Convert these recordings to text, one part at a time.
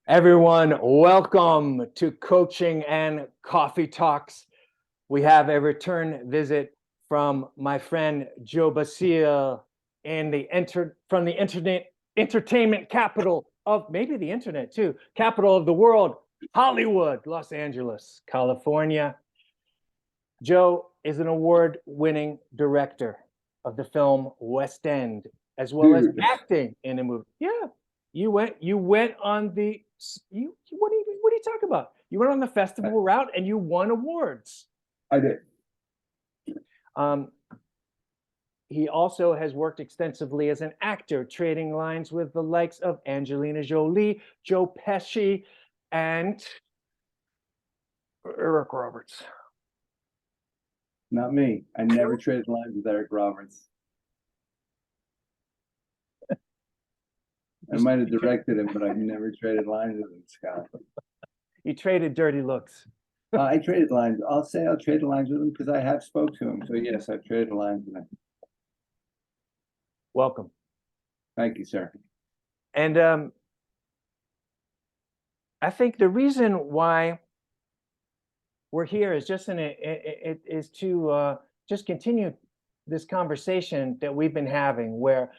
Everyone, welcome to Coaching and Coffee Talks. We have a return visit from my friend Joe Basile in from the internet entertainment capital of maybe the internet too, capital of the world, Hollywood, Los Angeles, California. Joe is an award-winning director of the film West End, as well as Dude, acting in a movie. Yeah, you went on the what are you talking about? You went on the festival route and you won awards. I did. Um, he also has worked extensively as an actor, trading lines with the likes of Angelina Jolie, Joe Pesci, and Eric Roberts. Not me. I never traded lines with Eric Roberts. I might have directed him, but I've never traded lines with him, Scott. You traded dirty looks. I traded lines. I'll say I'll trade lines with him because I have spoke to him. So yes, I've traded lines with him. Welcome. Thank you, sir. And I think the reason why we're here is just it is to just continue this conversation that we've been having, where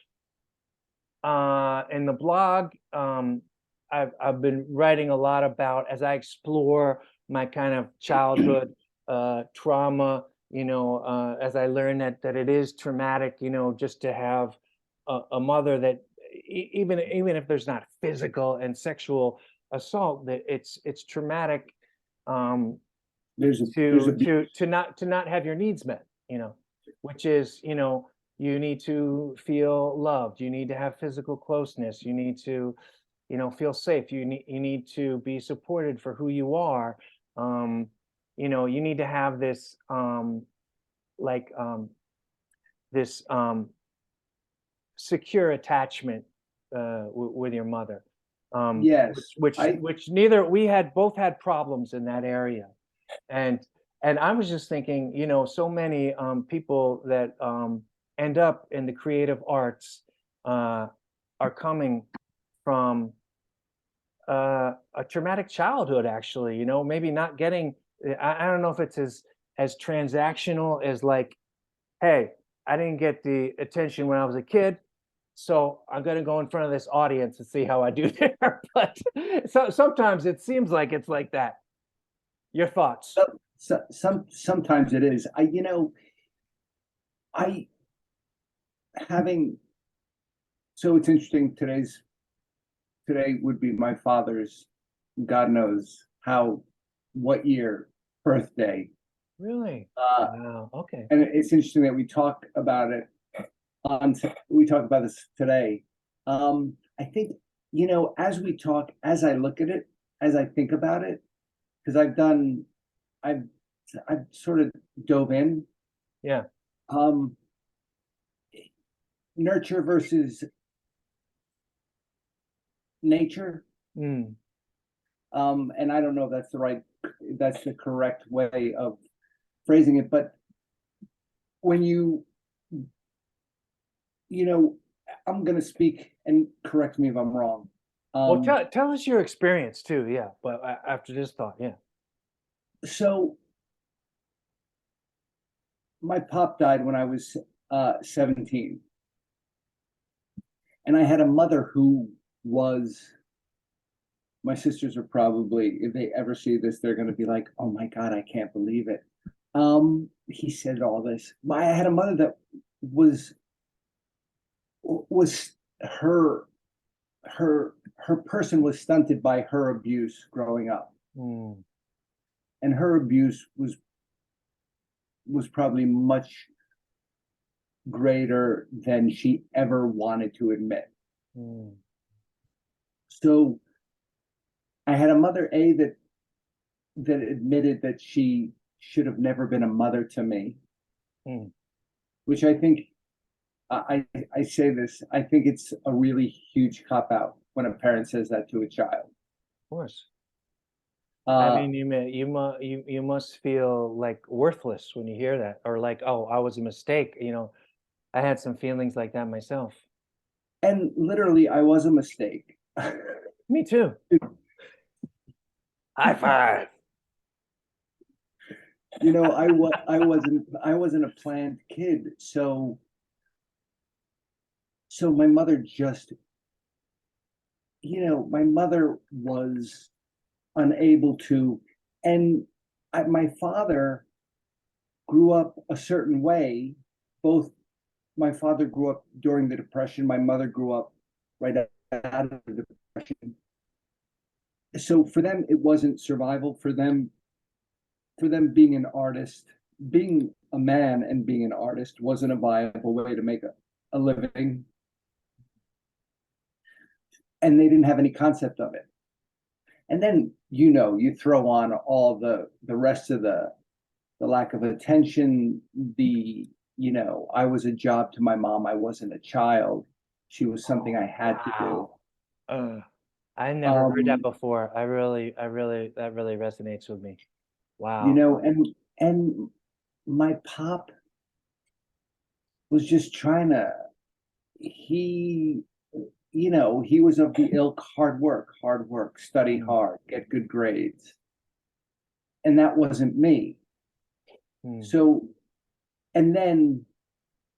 in the blog I've been writing a lot about, as I explore my kind of childhood trauma, as I learn that it is traumatic, just to have a mother that even if there's not physical and sexual assault, that it's traumatic, There's a to not have your needs met, which is, you need to feel loved, you need to have physical closeness, you need to, feel safe, you need to be supported for who you are. You need to have this like this secure attachment with your mother. Yes. Which both had problems in that area. And I was just thinking, so many people that end up in the creative arts are coming from a traumatic childhood, actually, maybe not getting, I don't know if it's as transactional as like, hey, I didn't get the attention when I was a kid, so I'm going to go in front of this audience and see how I do there. But sometimes it seems like it's like that. Your thoughts? Sometimes it is. I having. So it's interesting. Today would be my father's, God knows what year, birthday. Really? Uh, Wow. Okay. and it's interesting that we talk about it we talk about this today. I think, as we talk, as I look at it, as I think about it, because I've sort of dove in. Yeah. Nurture versus nature. Mm. And I don't know if that's the correct way of phrasing it, but when I'm going to speak, and correct me if I'm wrong. Well, tell us your experience too. Yeah, but after this thought, yeah. So my pop died when I was 17, and I had a mother who was. My sisters are probably, if they ever see this, they're going to be like, "Oh my God, I can't believe it." He said all this. I had a mother that was her person was stunted by her abuse growing up. Mm. And her abuse was probably much greater than she ever wanted to admit. Mm. So I had a mother that admitted that she should have never been a mother to me. Mm. Which I think, I say this, I think it's a really huge cop out when a parent says that to a child. Of course. I mean, you must feel like worthless when you hear that, or like, oh, I was a mistake. I had some feelings like that myself. And literally, I was a mistake. Me too. High five. You know, I wasn't a planned kid, so my mother just, my mother was unable to, and my father grew up a certain way. Both my father grew up during the Depression. My mother grew up right out of the Depression. So for them, it wasn't survival. For them being an artist, being a man and being an artist wasn't a viable way to make a living. And they didn't have any concept of it. And then, you throw on all the rest of the lack of attention, I was a job to my mom. I wasn't a child. She was something I had to do. Wow. I never heard that Um, before. That really resonates with me. you Wow. know, and my pop was just trying to, he, he was of the ilk, hard work, study Mm, hard, get good grades. And that wasn't me. mm, So, and then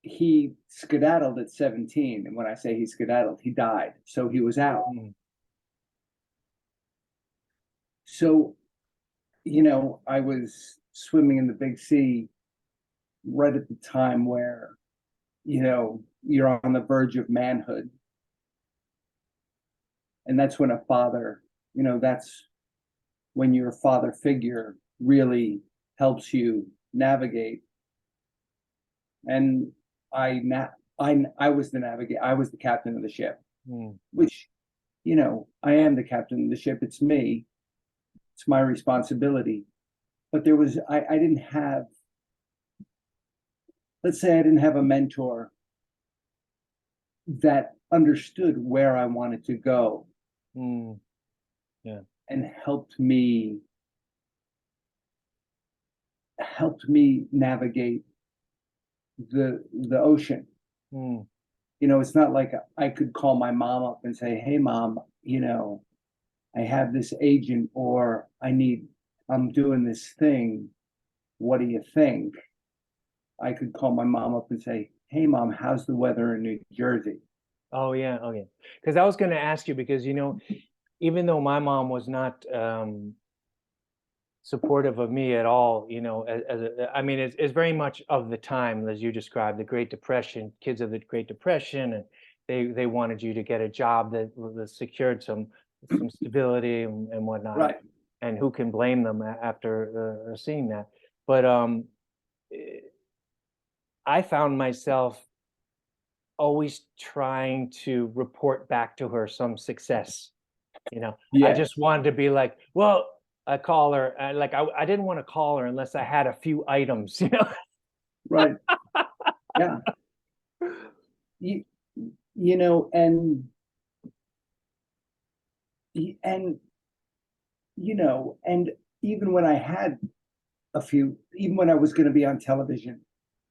he skedaddled at 17. And when I say he skedaddled, he died. So he was out. mm. So, I was swimming in the big sea right at the time where, you're on the verge of manhood. And that's when that's when your father figure really helps you navigate. And I was the navigator. I was the captain of the ship, Mm, which, I am the captain of the ship. It's me. It's my responsibility. But I didn't have, let's say I didn't have a mentor that understood where I wanted to go mm, yeah. and helped me navigate the ocean. Mm, It's not like I could call my mom up and say, "Hey mom, I have this agent, or I'm doing this thing. What do you think?" I could call my mom up and say, "Hey mom, how's the weather in New Jersey?" oh yeah. Okay. Because I was going to ask you because even though my mom was not supportive of me at all, I mean, it's very much of the time as you described, the Great Depression, kids of the Great Depression, and they wanted you to get a job that secured some stability and whatnot. Right. And who can blame them after seeing that? But eh, I found myself always trying to report back to her some success. I Yes. just wanted to be like, well, I call her, like I didn't want to call her unless I had a few items. Right. Yeah. You, and and and even when I had even when I was going to be on television,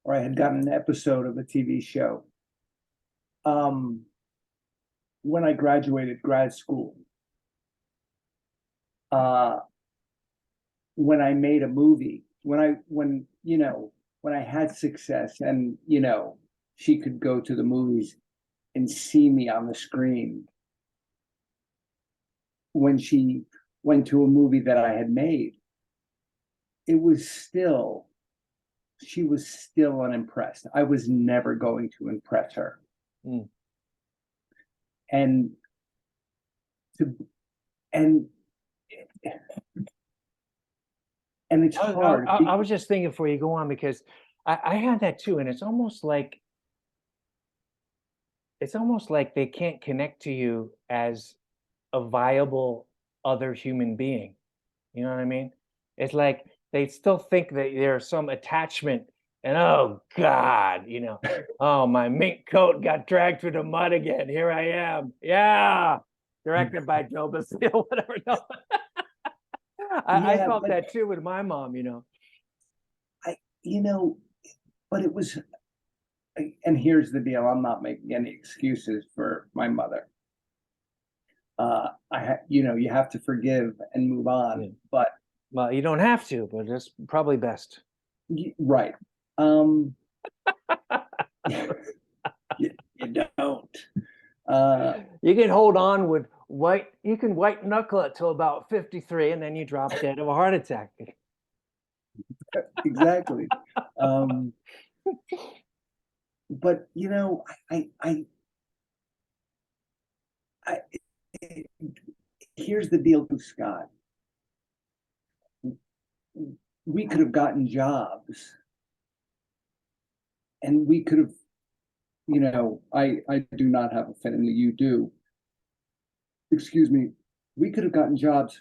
or I had gotten an episode of a TV show, um, when I graduated grad school, uh, when I made a movie, when I had success, and she could go to the movies and see me on the screen, when she went to a movie that I had made, it was still she was still unimpressed. I was never going to impress her. Mm. And to and and it's hard. I was just thinking before you go on because I had that too, and it's almost like they can't connect to you as a viable other human being. You know what I mean? It's like they still think that there's some attachment, and oh God, oh, my mink coat got dragged through the mud again. Here I am. Yeah. Directed by Joe Basile, whatever. No. I Yeah, felt but that too with my mom. I you know, but it was and here's the deal, I'm not making any excuses for my mother. I you have to forgive and move on. Yeah. But Well, you don't have to, but it's probably best. right. Um, you don't. Uh, You can hold on with you can white knuckle it till about 53, and then you drop dead of a heart attack. exactly. Um, but I, here's the deal with Scott. We could have gotten jobs, and we could have, I do not have a family. You do. Excuse me. We could have gotten jobs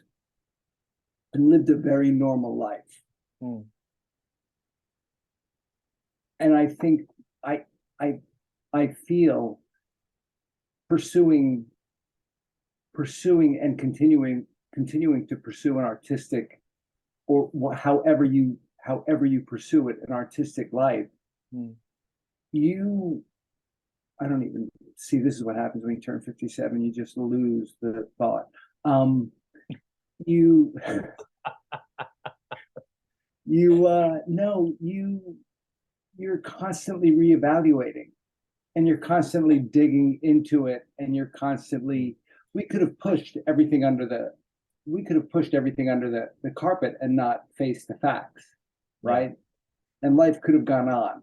and lived a very normal life. Hmm. And I think I I I feel pursuing and continuing to pursue an artistic, or however you pursue it, an artistic life. Hmm. You I don't even see, this is what happens when you turn 57, you just lose the thought. You you no you're constantly reevaluating, and you're constantly digging into it, and you're constantly we could have pushed everything under the the carpet and not face the facts, Yeah. right? And life could have gone on.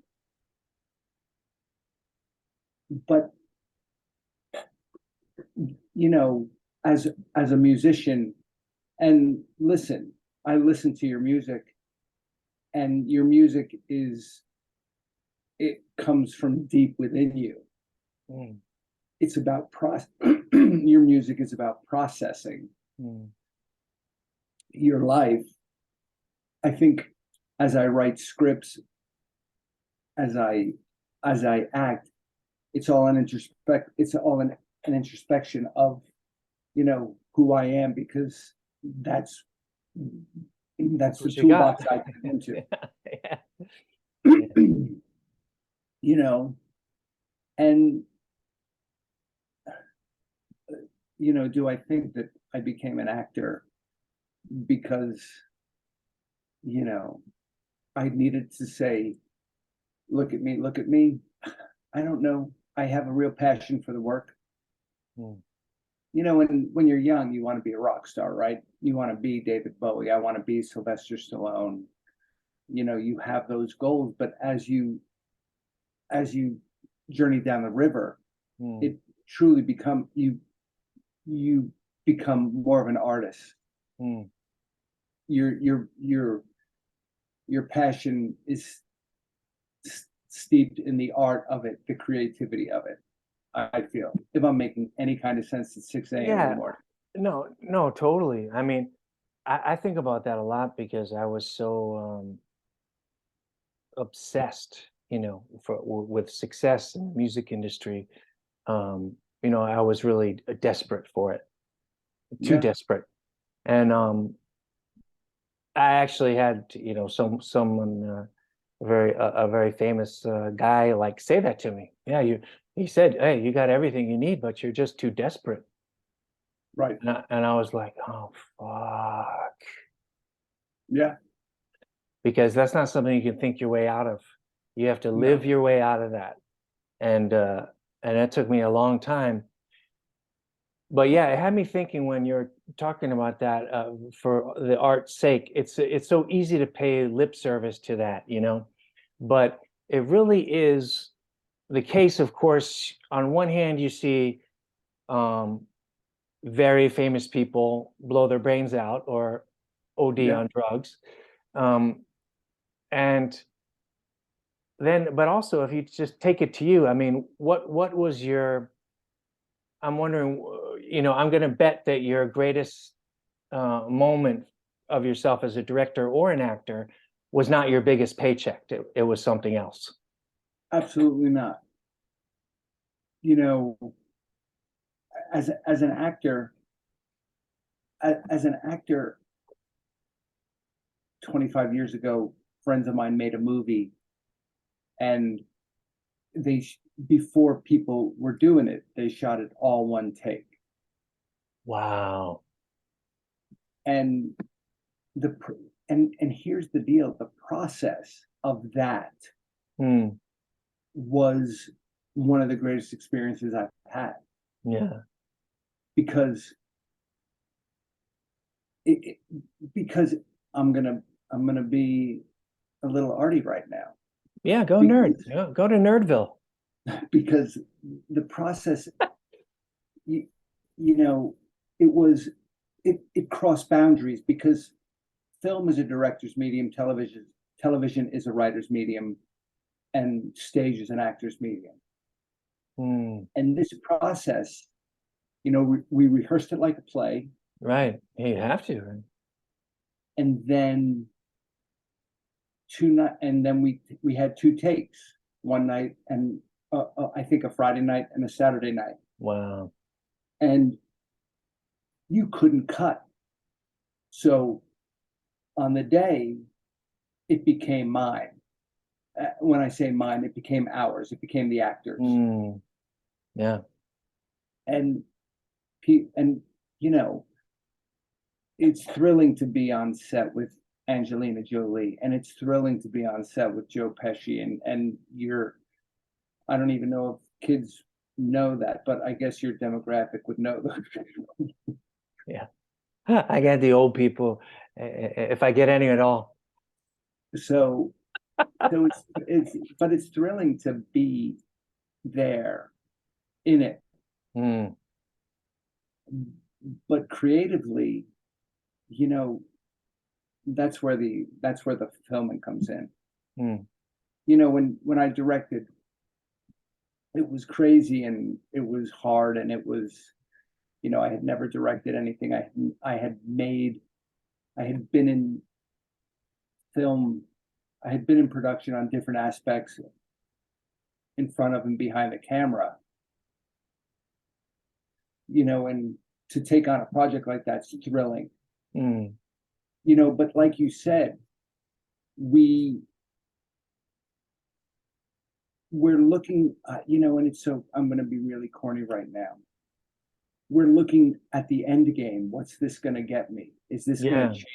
But you know, as a musician, and listen, I listen to your music, and your music it comes from deep within you. Hmm. It's about your music is about processing Hmm. your life. I think as I write scripts, as I act, it's all an introspection of who I am, because that's That's the what you got. toolbox I get into. Yeah. Yeah. you know, and do I think that I became an actor because you know I needed to say, look at me? I don't know. I have a real passion for the work. Hmm. When you're young, you want to be a rock star, right? You want to be David Bowie. I want to be Sylvester Stallone. You have those goals, but as you journey down the river, Hmm. it truly you become more of an artist. Hmm. Your passion is steeped in the art of it, the creativity of it. I feel, if I'm making any kind of sense at 6 a.m. in the Yeah. morning. No, no, totally. I mean, I think about that a lot because I was so obsessed, with success in the music industry. I was really desperate for it, too Yeah, desperate. And I actually had, someone a very famous guy like say that to me. Yeah, he said, "Hey, you got everything you need, but you're just too desperate." right. And I was like, "Oh, fuck." Yeah, Because that's not something you can think your way out of. You have to live no, your way out of that. And that took me a long time. But yeah, it had me thinking when you're talking about that, for the art's sake. It's so easy to pay lip service to that, but it really is the case. Of course, on one hand, you see um, very famous people blow their brains out or OD yeah. on drugs, um, and then, but also if you just take it to you, I mean, what was your? I'm wondering, I'm going to bet that your greatest moment of yourself as a director or an actor was not your biggest paycheck. It was something else. Absolutely not. You know, as an actor, as an actor, 25 years ago, friends of mine made a movie, and before people were doing it, they shot it all one take. Wow. And and here's the deal, the process of that Hmm. was one of the greatest experiences I've had, Yeah. because it because I'm gonna I'm gonna be a little arty right now, Yeah. Go nerd. because Yeah, go to Nerdville. because the process, you, you know, it was it crossed boundaries, because film is a director's medium, television is a writer's medium, and stage is an actor's medium. Hmm. And this process, we rehearsed it like a play, Right. You have to. Right? and then we had two takes, one night, and I think a Friday night and a Saturday night, Wow. and you couldn't cut. So on the day, it became mine. When I say mine, it became ours. It became the actors, Hmm. Yeah. and and you know, it's thrilling to be on set with Angelina Jolie, and it's thrilling to be on set with Joe Pesci, and I don't even know if kids know that, but I guess your demographic would know those. Yeah. I get the old people, if I get any at all. So it's thrilling to be there in it, Hmm. but creatively, you know, that's where the fulfillment comes in. Hmm. When I directed, it was crazy, and it was hard, and it was, I had never directed anything. I had been in film, I had been in production on different aspects, in front of and behind the camera, and to take on a project like that's thrilling. Hmm. But like you said, we we're looking, and it's so, I'm going to be really corny right now. We're looking at the end game. What's this going to get me? Is this going to Yeah. change?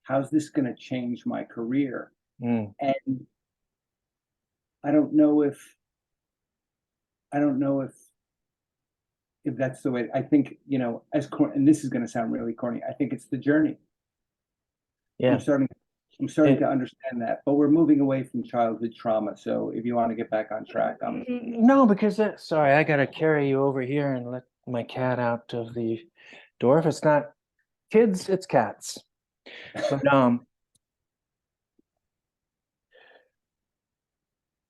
How's this going to change my career? Hmm. And I don't know if I don't know if that's the way. I think, and this is going to sound really corny. I think it's the journey. I'm Yeah. starting I'm starting It, to understand that, but we're moving away from childhood trauma. So if you want to get back on track, no, because sorry, I gotta carry you over here and let my cat out of the door. If it's not kids, it's cats. But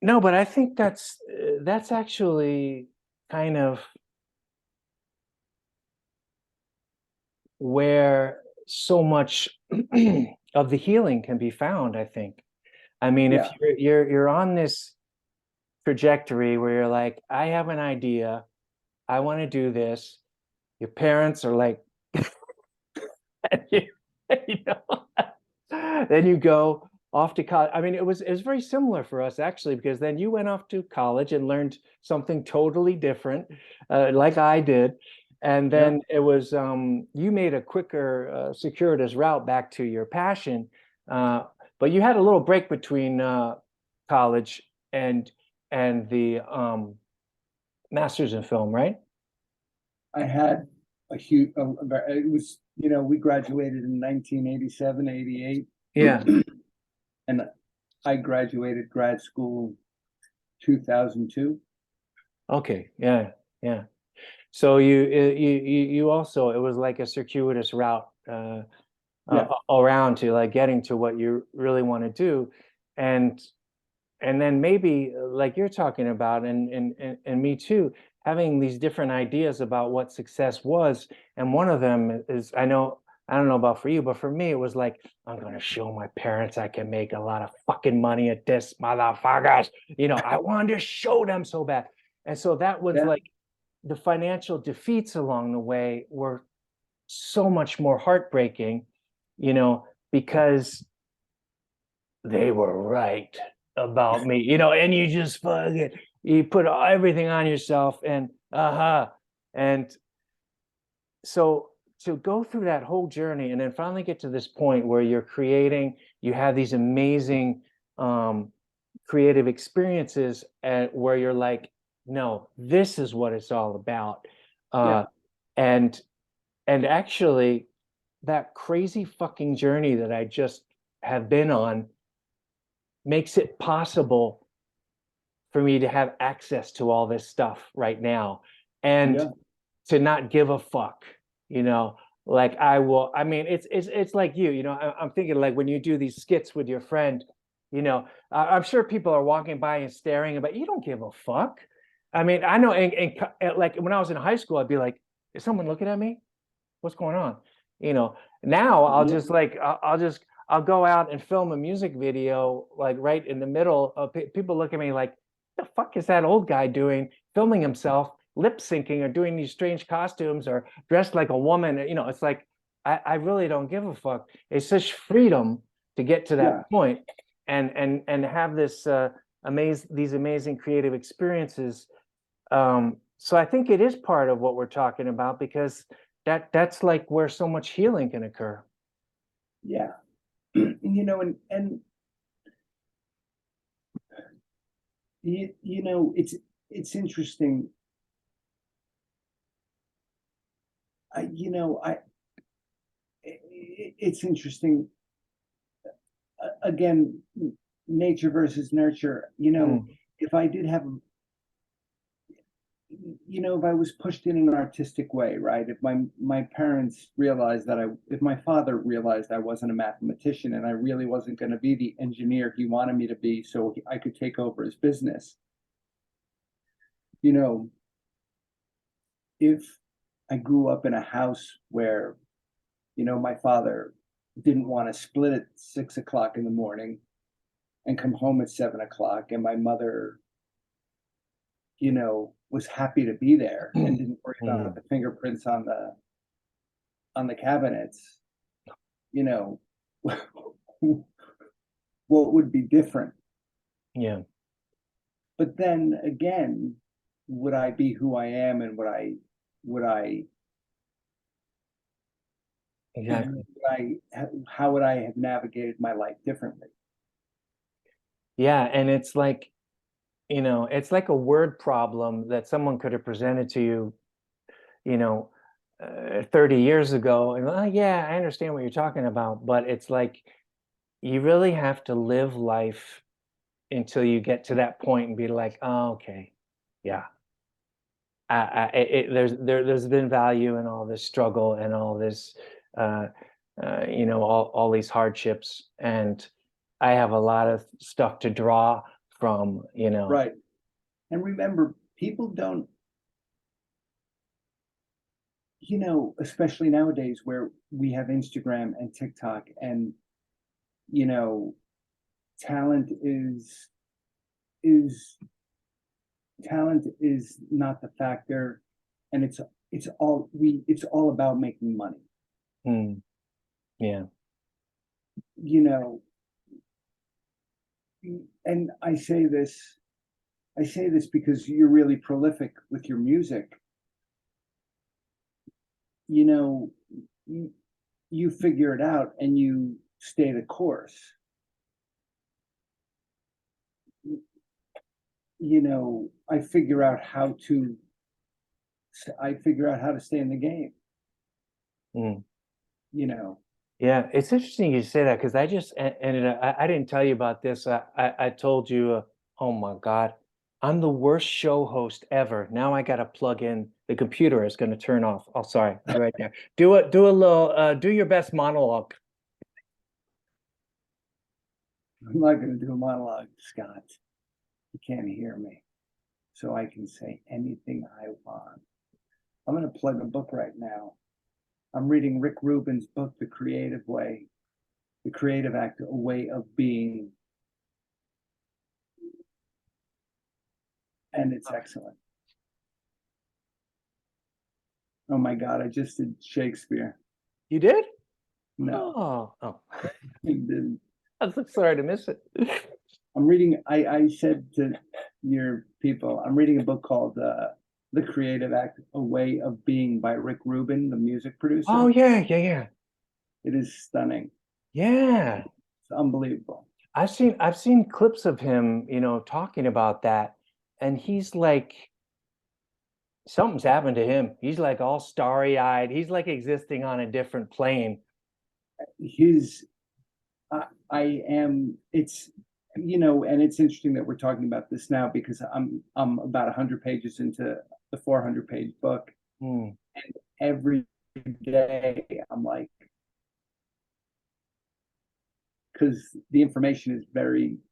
no, but I think that's actually kind of where so much of the healing can be found, I think. I mean, if yeah, you're on this trajectory where you're like, I have an idea, I want to do this. Your parents are like, you, you know, then you go off to college. I mean, it was very similar for us actually, because then you went off to college and learned something totally different, like I did. And yep. then it was you made a quicker, circuitous route back to your passion. Uh, but you had a little break between college and the master's in film, right? I had a huge, it was, we graduated in 1987, 88, Yeah. and I graduated grad school 2002. Okay. Yeah. Yeah. So you also, it was like a circuitous route Yeah, around to like getting to what you really want to do, and then maybe like you're talking about, and me too, having these different ideas about what success was. And one of them is, I don't know about for you, but for me it was like, I'm going to show my parents I can make a lot of fucking money at this, motherfuckers. I wanted to show them so bad. And so that was yeah, like, the financial defeats along the way were so much more heartbreaking, because they were right about me, and you just fucking, you put everything on yourself, and and so to go through that whole journey and then finally get to this point where you're creating, you have these amazing creative experiences, and where you're like, no, this is what it's all about. Yeah. And actually, that crazy fucking journey that I just have been on makes it possible for me to have access to all this stuff right now, and Yeah. to not give a fuck, you know. Like, I mean, it's like you know, I'm thinking, like, when you do these skits with your friend, you know, I'm sure people are walking by and staring, but you don't give a fuck. I mean, I know, and like when I was in high school, I'd be like, is someone looking at me? What's going on? You know, now I'll Yeah. just like, I'll go out and film a music video, like right in the middle of people look at me like, the fuck is that old guy doing, filming himself, lip syncing, or doing these strange costumes, or dressed like a woman? You know, it's like, I really don't give a fuck. It's such freedom to get to Yeah. that point, and have this these amazing creative experiences. So I think it is part of what we're talking about, because that's like where so much healing can occur. Yeah. You know, and you know, it's interesting. I you know, it's interesting. Again, nature versus nurture. You know, Mm, if I did have, you know, if I was pushed in an artistic way, right? If my parents realized that if my father realized I wasn't a mathematician and I really wasn't going to be the engineer he wanted me to be, so I could take over his business, you know, if I grew up in a house where, you know, my father didn't want to split at 6 o'clock in the morning and come home at 7 o'clock, and my mother, you know, was happy to be there and didn't worry about mm, the fingerprints on the cabinets, you know, what would be different? yeah, But then again, would I be who I am, and would I exactly. how would I have navigated my life differently? Yeah, and it's like, you know, it's like a word problem that someone could have presented to you, you know, 30 years ago, and, oh, yeah, I understand what you're talking about, but it's like, you really have to live life until you get to that point and be like, oh, okay, yeah, there's been value in all this struggle and all this, uh, you know, all these hardships, and I have a lot of stuff to draw from, you know. Right. And remember, people don't, you know, especially nowadays where we have Instagram and TikTok, and you know, talent is talent is not the factor, and it's all about making money. Mm, yeah, You know, and I say this because you're really prolific with your music. You know, you, you figure it out and you stay the course. You know, I figure out how to stay in the game, mm. you know. Yeah, it's interesting you say that, because I just ended up, I didn't tell you about this. I told you, oh my God, I'm the worst show host ever. Now I got to plug in, the computer is going to turn off. Oh, sorry, be right there. Do a little, do your best monologue. I'm not going to do a monologue, Scott. You can't hear me, so I can say anything I want. I'm going to plug a book right now. I'm reading Rick Rubin's book, The Creative Way, The Creative Act, A Way of Being, and it's excellent. Oh my God, I just did Shakespeare. You did? No, Oh, oh, I didn't. I'm so sorry to miss it. I said to your people, I'm reading a book called The Creative Act, A Way of Being by Rick Rubin, the music Oh producer. yeah, yeah, yeah. It is stunning. Yeah. It's unbelievable. I've seen clips of him, talking about that, and he's like something's happened to him. He's like all starry-eyed. He's like existing on a different plane. His I am it's and it's interesting that we're talking about this now because I'm about 100 pages into the 400-page book. Hmm. And every day I'm like, because the information is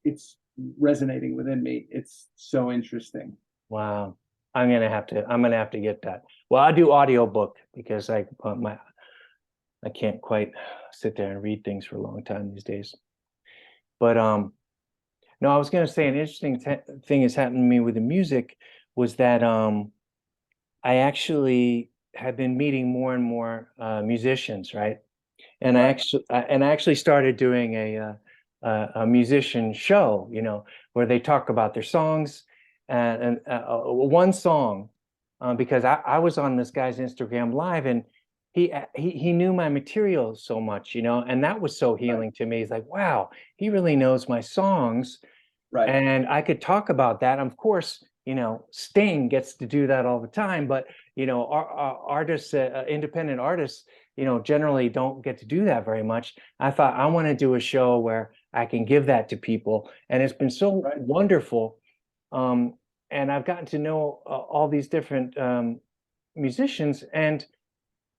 it's resonating within me. It's so interesting. Wow. I'm gonna have to get that. Well, I do audiobook because I can't quite sit there and read things for a long time these days. But no, I was gonna say an interesting thing has happened to me with the music was that I actually have been meeting more and more musicians, right? Right. And I actually started doing a musician show, where they talk about their songs and one song, because I was on this guy's Instagram live and he knew my material so much, and that was so Right. healing to me. He's like, wow, he really knows my songs, Right. and I could talk about that. Of course, Sting gets to do that all the time, but our artists, independent artists, generally don't get to do that very much. I thought I want to do a show where I can give that to people, and it's been so Right. wonderful. Um, and I've gotten to know all these different musicians, and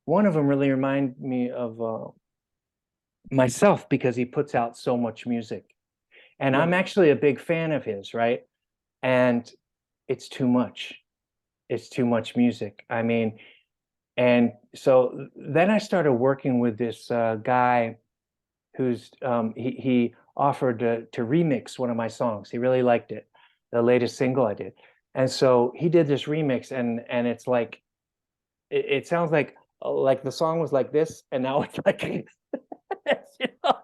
one of them really reminded me of myself because he puts out so much music, and I'm Right. actually a big fan of his, right? And it's too much. It's too much music. I mean, and so then I started working with this guy who's he offered to remix one of my songs. He really liked it, the latest single I did, and so he did this remix, and it's like it sounds like the song was like this, and now it's like you know.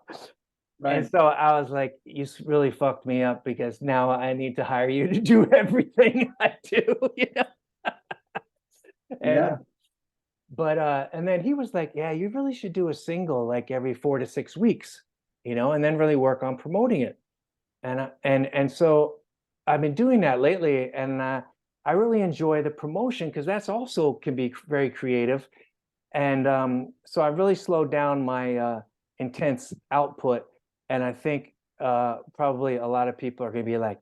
And Right. so I was like, you really fucked me up because now I need to hire you to do everything I do. And Yeah. and then he was like, yeah, you really should do a single like every 4 to 6 weeks, and then really work on promoting it. And so I've been doing that lately, and I really enjoy the promotion because that's also can be very creative. And so I really slowed down my intense output, and I think probably a lot of people are going to be like,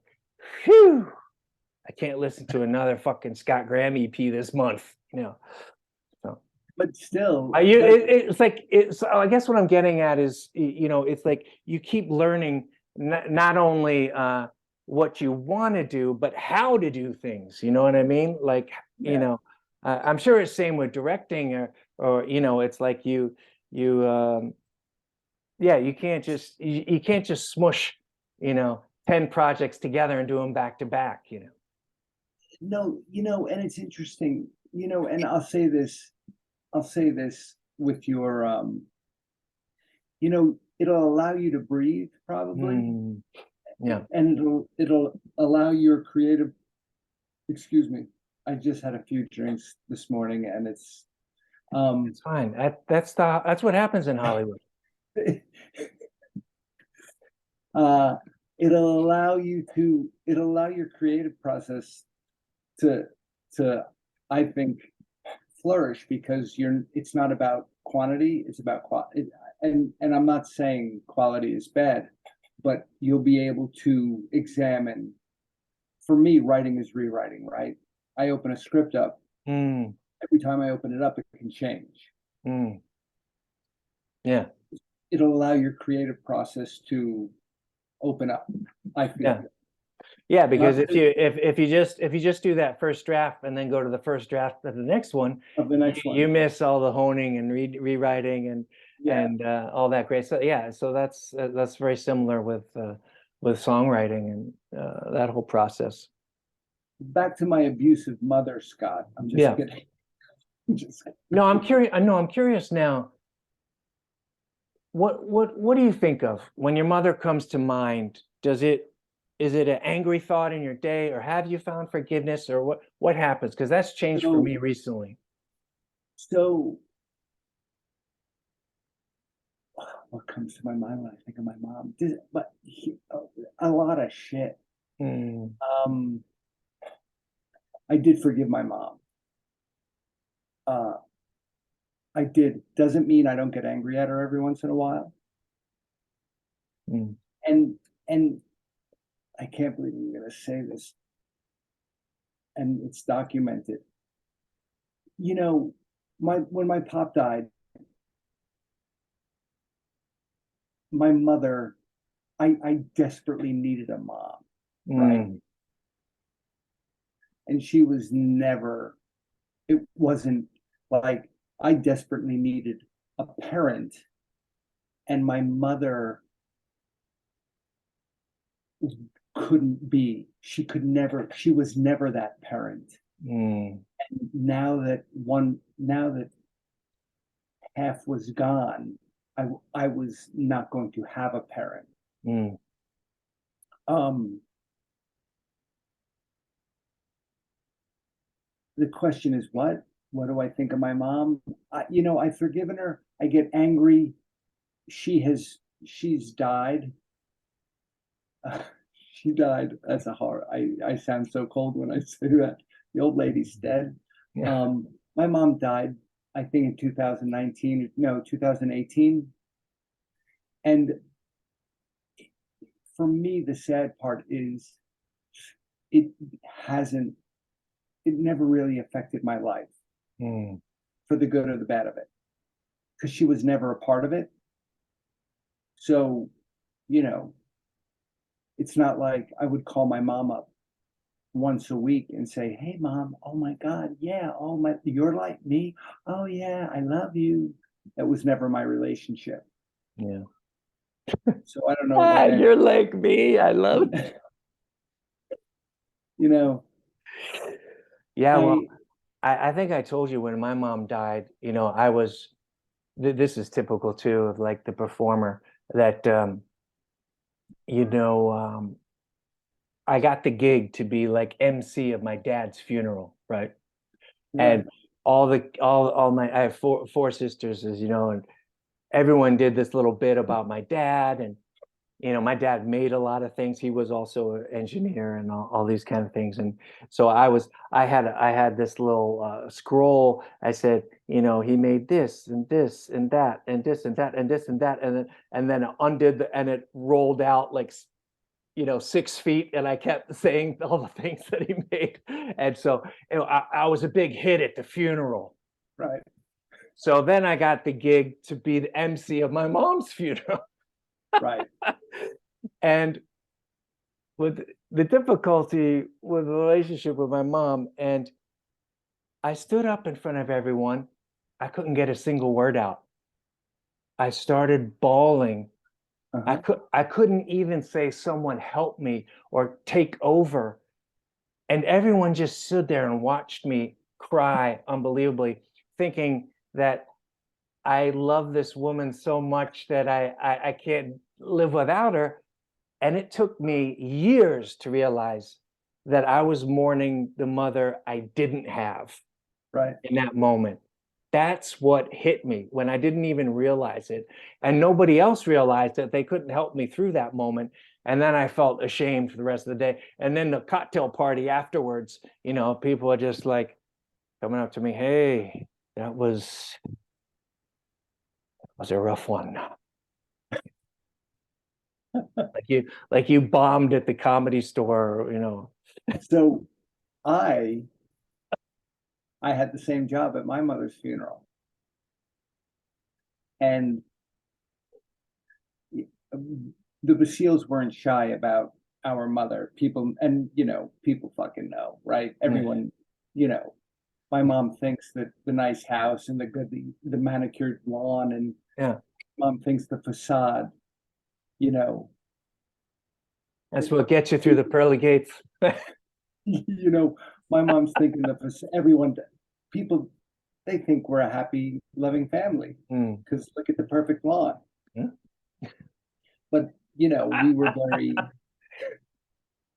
"Phew, I can't listen to another fucking Scott Graham EP this month." So But still, it's like I guess what I'm getting at is it's like you keep learning not only what you want to do but how to do things. You know what I mean? Like yeah. I'm sure it's same with directing or it's like you yeah, you can't just smush 10 projects together and do them back to back. No, and it's interesting, and I'll say this with your it'll allow you to breathe probably, Mm, yeah, and it'll allow your creative, excuse me. I just had a few drinks this morning and it's um it's fine. That's what happens in Hollywood. uh it'll allow your creative process to to I think flourish because it's not about quantity, it's about quality. And I'm not saying quality is bad, but you'll be able to examine. For me, writing is rewriting, right? I open a script up. Mm, Every time I open it up, it can change. mm, yeah, It'll allow your creative process to open up. I feel yeah. Yeah, because not if you just do that first draft and then go to the first draft of the next one, of the next you one. miss all the honing and rewriting and Yeah. all that great. So yeah, so that's very similar with songwriting and that whole process. Back to my abusive mother, Scott. I'm just Yeah. kidding. Just No, I'm curious. I know I'm curious now. What do you think of when your mother comes to mind? Does it is it an angry thought in your day, or have you found forgiveness, or what happens? Because that's changed for So, me recently. so what comes to my mind when I think of my mom? A lot of shit. Mm, Um, I did forgive my mom. Uh, I did. Doesn't mean I don't get angry at her every once in a while. mm, And and I can't believe I'm going to say this, and it's documented. You know, my when my pop died, my mother, I desperately needed a mom, right? mm, And she was never. It wasn't like I desperately needed a parent, and my mother couldn't be. She could never. She was never that parent. mm, Now that half was gone, I was not going to have a parent. mm, Um, the question is what? What do I think of my mom? I've forgiven her. I get angry. She's died. Uh, she died. That's a horror. I sound so cold when I say that. The old lady's dead. yeah. Um, my mom died, I think in 2019, no, 2018. And for me, the sad part is it hasn't, it never really affected my life Mm, for the good or the bad of it, because she was never a part of it. So, you know, it's not like I would call my mom up once a week and say, "Hey, mom, oh my God, yeah, you're like me. Oh yeah, I love you." That was never my relationship. yeah. So I don't know Ah, what you're like me. I love it. you know, Yeah, well, I I think I told you when my mom died, I was this is typical too of like the performer that you know, I got the gig to be like MC of my dad's funeral, right? And right, all my I have four sisters, as you know, and everyone did this little bit about my dad. And my dad made a lot of things. He was also an engineer and all these kind of things. And so I had this little scroll. I said, he made this and this and that and this and that and this and that, and then it undid and it rolled out like 6 feet, and I kept saying all the things that he made. And so I was a big hit at the funeral. right, So then I got the gig to be the MC of my mom's funeral. right, And with the difficulty with the relationship with my mom, and I stood up in front of everyone. I couldn't get a single word out. I started bawling. I uh-huh, could I couldn't even say someone help me or take over. And everyone just stood there and watched me cry unbelievably, thinking that I love this woman so much that I can't live without her. And it took me years to realize that I was mourning the mother I didn't have right. in that moment. That's what hit me when I didn't even realize it. And nobody else realized that they couldn't help me through that moment. And then I felt ashamed for the rest of the day. And then the cocktail party afterwards, people are just like coming up to me, hey, that was a rough one. Like you bombed at the Comedy Store. So I I had the same job at my mother's funeral, and the Basiles weren't shy about our mother. People fucking know, right? Mm, Everyone, you know, my mom thinks that the nice house and the manicured lawn, and yeah, mom thinks the facade, you know, that's what gets you through the pearly gates. you know, my mom's thinking the facade, everyone, people, they think we're a happy, loving family Mm, because look at the perfect lawn. yeah. But, we were very,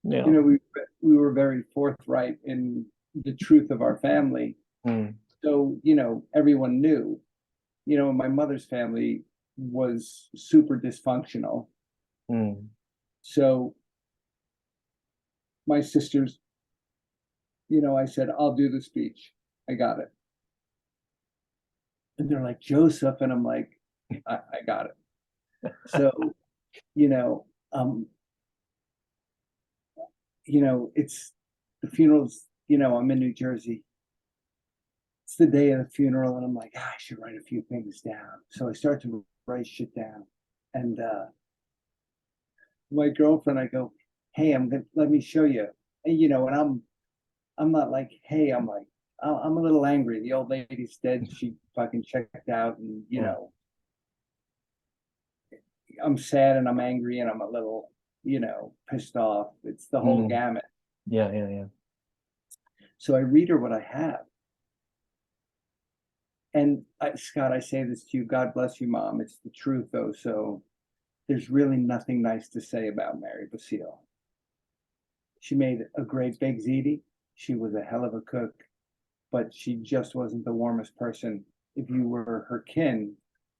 Yeah. You know, we were very forthright in the truth of our family. Mm, So, you know, everyone knew. You know, my mother's family was super dysfunctional. mm, So my sisters, you know, I said, I'll do the speech. I got it. And they're like, Joseph. And I'm like, I got it. So, you know, um, it's the funerals, you know, I'm in New Jersey. It's the day of the funeral, and I'm like, I should write a few things down. So I start to write shit down. And my girlfriend, I go, hey, let me show you. And you know, and I'm not like, hey, I'm like, I'm a little angry. The old lady's dead. She fucking checked out, and you mm, know, I'm sad and I'm angry and I'm a little, you know, pissed off. It's the whole mm. gamut. Yeah, yeah, yeah. So I read her what I have. And Scott, I say this to you. God bless you, Mom. It's the truth, though. So there's really nothing nice to say about Mary Basile. She made a great big ziti. She was a hell of a cook, but she just wasn't the warmest person. If you were her kin,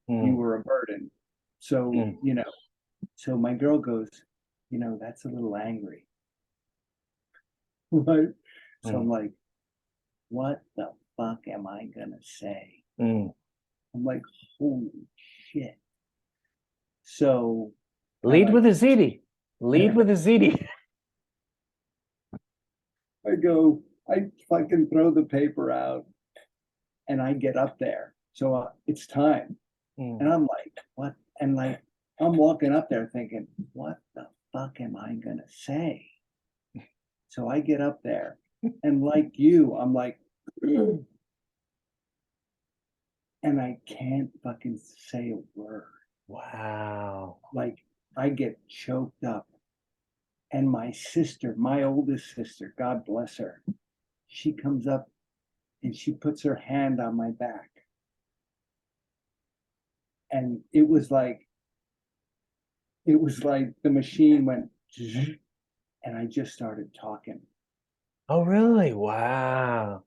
you Mm, were a burden. So, mm, you know, so my girl goes, you know, that's a little angry. Right? So I'm mm, like, what the fuck am I gonna say? mm. I'm like, holy shit. So I Lead like with a ZD. Lead with a ZD. I go, I fucking throw the paper out and I get up there. So it's time. And Mm, I'm like, what? And like, I'm walking up there thinking, what the fuck am I gonna say? So I get up there and like you, I'm like, and I can't fucking say a word. wow. Like I get choked up. And my sister, my oldest sister, God bless her, she comes up and she puts her hand on my back. And it was like the machine went and I just started talking. Oh, really? Wow.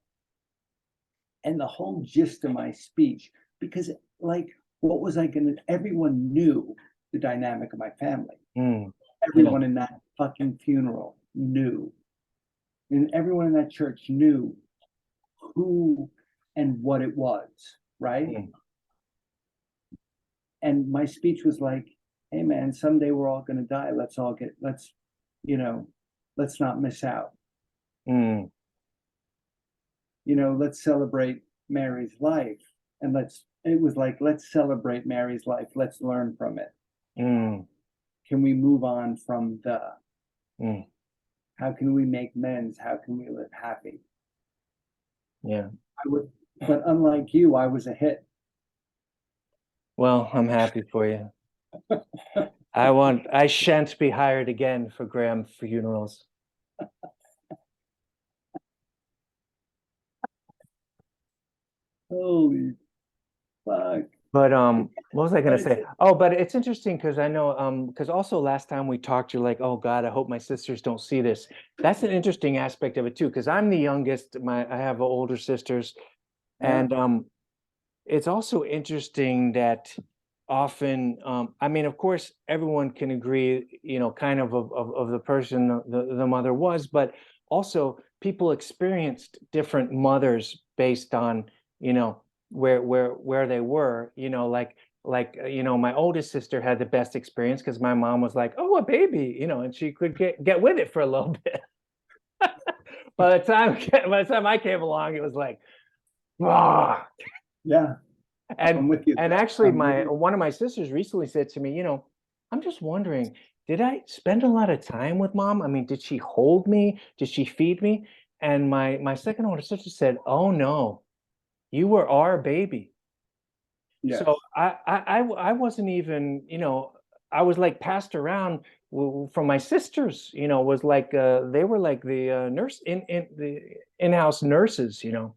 And the whole gist of my speech, because like, what was I gonna, everyone knew the dynamic of my family. Mm, yeah. Everyone in that fucking funeral knew. And everyone in that church knew who and what it was, right? Mm, And my speech was like, hey man, someday we're all gonna die. You know, let's not miss out. mm, You know, let's celebrate Mary's life. And it was like, let's celebrate Mary's life. Let's learn from it. mm, Can we move on from mm. how can we make amends? How can we live happy? Yeah. I would, but unlike you, I was a hit. Well, I'm happy for you. I shan't be hired again for Graham funerals. Holy fuck. But what was I But gonna say? Oh, but it's interesting because I know because also last time we talked, you're like, oh God, I hope my sisters don't see this. That's an interesting aspect of it too, because I'm the youngest. I have older sisters, yeah, and it's also interesting that often, I mean, of course, everyone can agree, you know, kind of the person the mother was, but also people experienced different mothers based on, you know, where they were, you know, you know, my oldest sister had the best experience because my mom was like, oh, a baby, you know, and she could get with it for a little bit. By the time I came along, it was like, ah. yeah, And I'm with you and there. actually my one of my sisters recently said to me, you know, I'm just wondering, did I spend a lot of time with mom? I mean, did she hold me? Did she feed me? And my second older sister said, "Oh no, you were our baby." So Yes. I wasn't even, you know, I was like passed around from my sisters, you know, was like they were like the nurse in the in-house nurses, you know.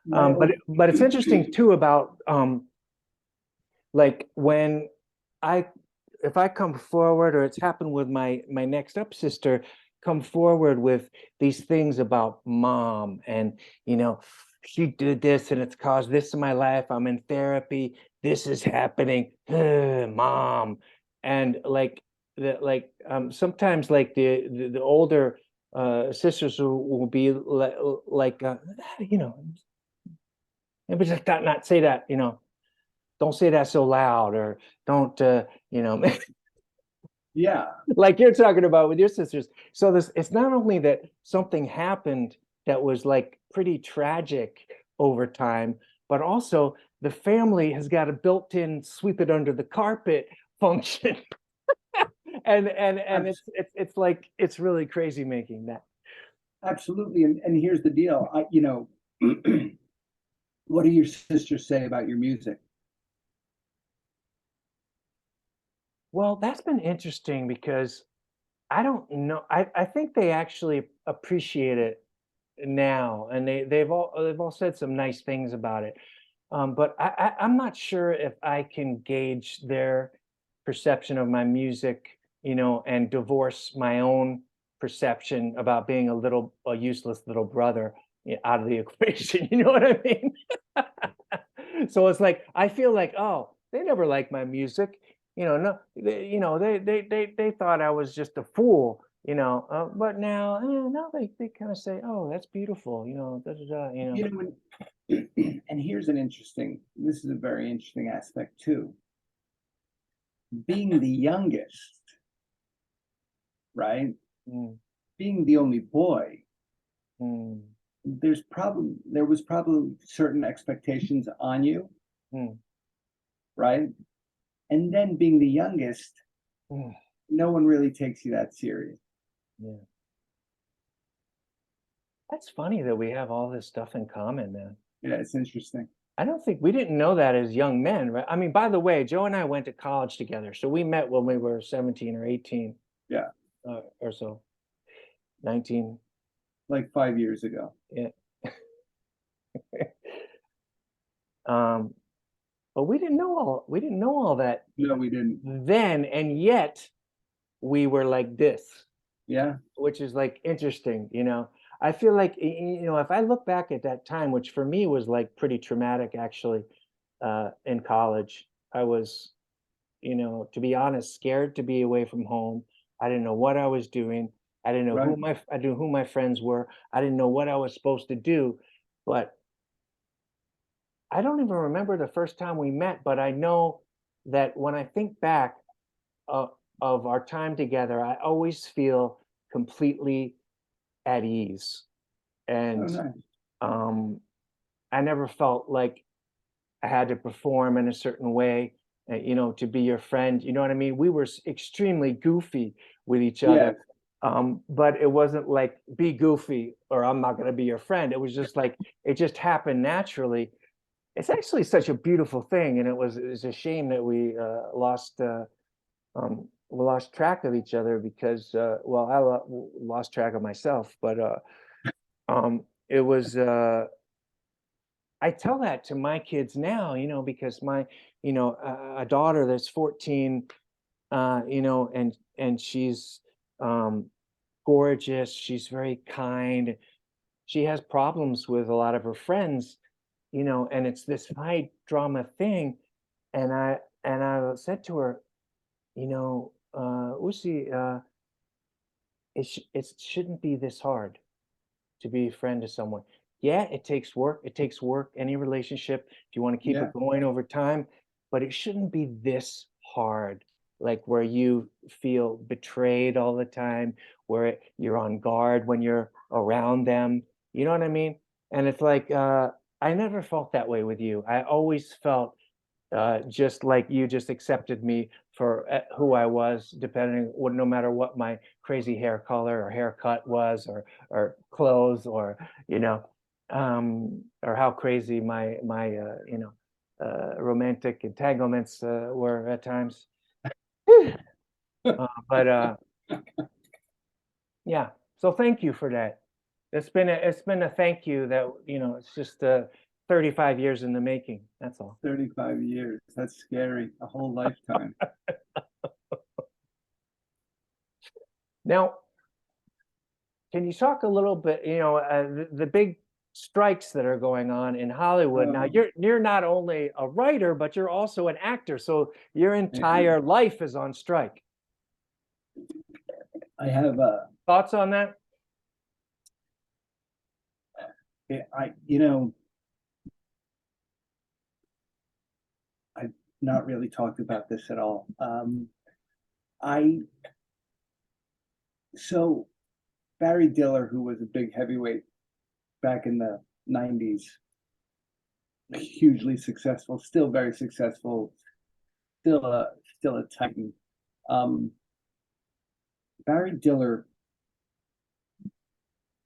My old, But it's interesting too about like when I if I come forward or it's happened with my next up sister, come forward with these things about mom, and she did this and it's caused this in my life. I'm in therapy. This is happening. Mom. And sometimes like the older sisters will be like you know maybe just not say that, don't say that so loud, or don't Yeah, like you're talking about with your sisters. So this, it's not only that something happened that was like pretty tragic over time, but also the family has got a built-in sweep it under the carpet function. And abs- it's like it's really crazy making that. absolutely. And here's the deal. What do your sisters say about your music? Well, that's been interesting because I don't know. I think they actually appreciate it now, and they've all said some nice things about it. But I'm not sure if I can gauge their perception of my music, and divorce my own perception about being a useless little brother, out of the equation. You know what I mean? So it's like I feel like, oh, they never liked my music. No, they thought I was just a fool. But now they kind of say, oh, that's beautiful. Da, da, da, You know, and this is a very interesting aspect too. Being the youngest, right? Mm, Being the only boy, mm, there was probably certain expectations on you, mm, right? And then being the youngest, mm, no one really takes you that serious. yeah. That's funny that we have all this stuff in common, man. Yeah, it's interesting. I don't think we didn't know that as young men, right? I mean, by the way, Joe and I went to college together, so we met when we were 17 or 18, Yeah, or so, 19. like 5 years ago. Yeah. Um, but we didn't know all that No, we didn't. then, and yet we were like this, Yeah, which is like interesting. I feel like if I look back at that time, which for me was like pretty traumatic actually, in college, I was, to be honest, scared to be away from home. I didn't know what I was doing. right. I didn't know who my friends were. I didn't know what I was supposed to do. But I don't even remember the first time we met, but I know that when I think back, uh, of our time together, I always feel completely at ease. Oh, And nice. um, I never felt like I had to perform in a certain way, to be your friend. You know what I mean? We were extremely goofy with each Yeah, other, but it wasn't like be goofy or I'm not going to be your friend. It was just like it just happened naturally. It's actually such a beautiful thing, and it's a shame that we lost track of each other because well, lost track of myself, but it was. I tell that to my kids now, because my, a daughter that's 14, and she's um, gorgeous. She's very kind. She has problems with a lot of her friends, and it's this high drama thing. And I said to her, Usi, it shouldn't be this hard to be a friend to someone. Yeah, it takes work. It takes work, any relationship, if you want to keep yeah, it going over time, but it shouldn't be this hard, like where you feel betrayed all the time, where you're on guard when you're around them. You know what I mean? And it's like, I never felt that way with you. I always felt just like you just accepted me for who I was, no matter what my crazy hair color or haircut was, or clothes, or or how crazy my romantic entanglements were at times. But yeah, so thank you for that. It's been a thank you that it's just 35 years in the making. That's all. 35 years. That's scary. A whole lifetime. Now, can you talk a little bit, the big strikes that are going on in Hollywood now? Um, You're not only a writer, but you're also an actor, so your entire life is on strike. I have Thoughts on that? I I've not really talked about this at all. I so Barry Diller, who was a big heavyweight back in the 90s, hugely successful, still very successful, still a titan. Um, Barry Diller.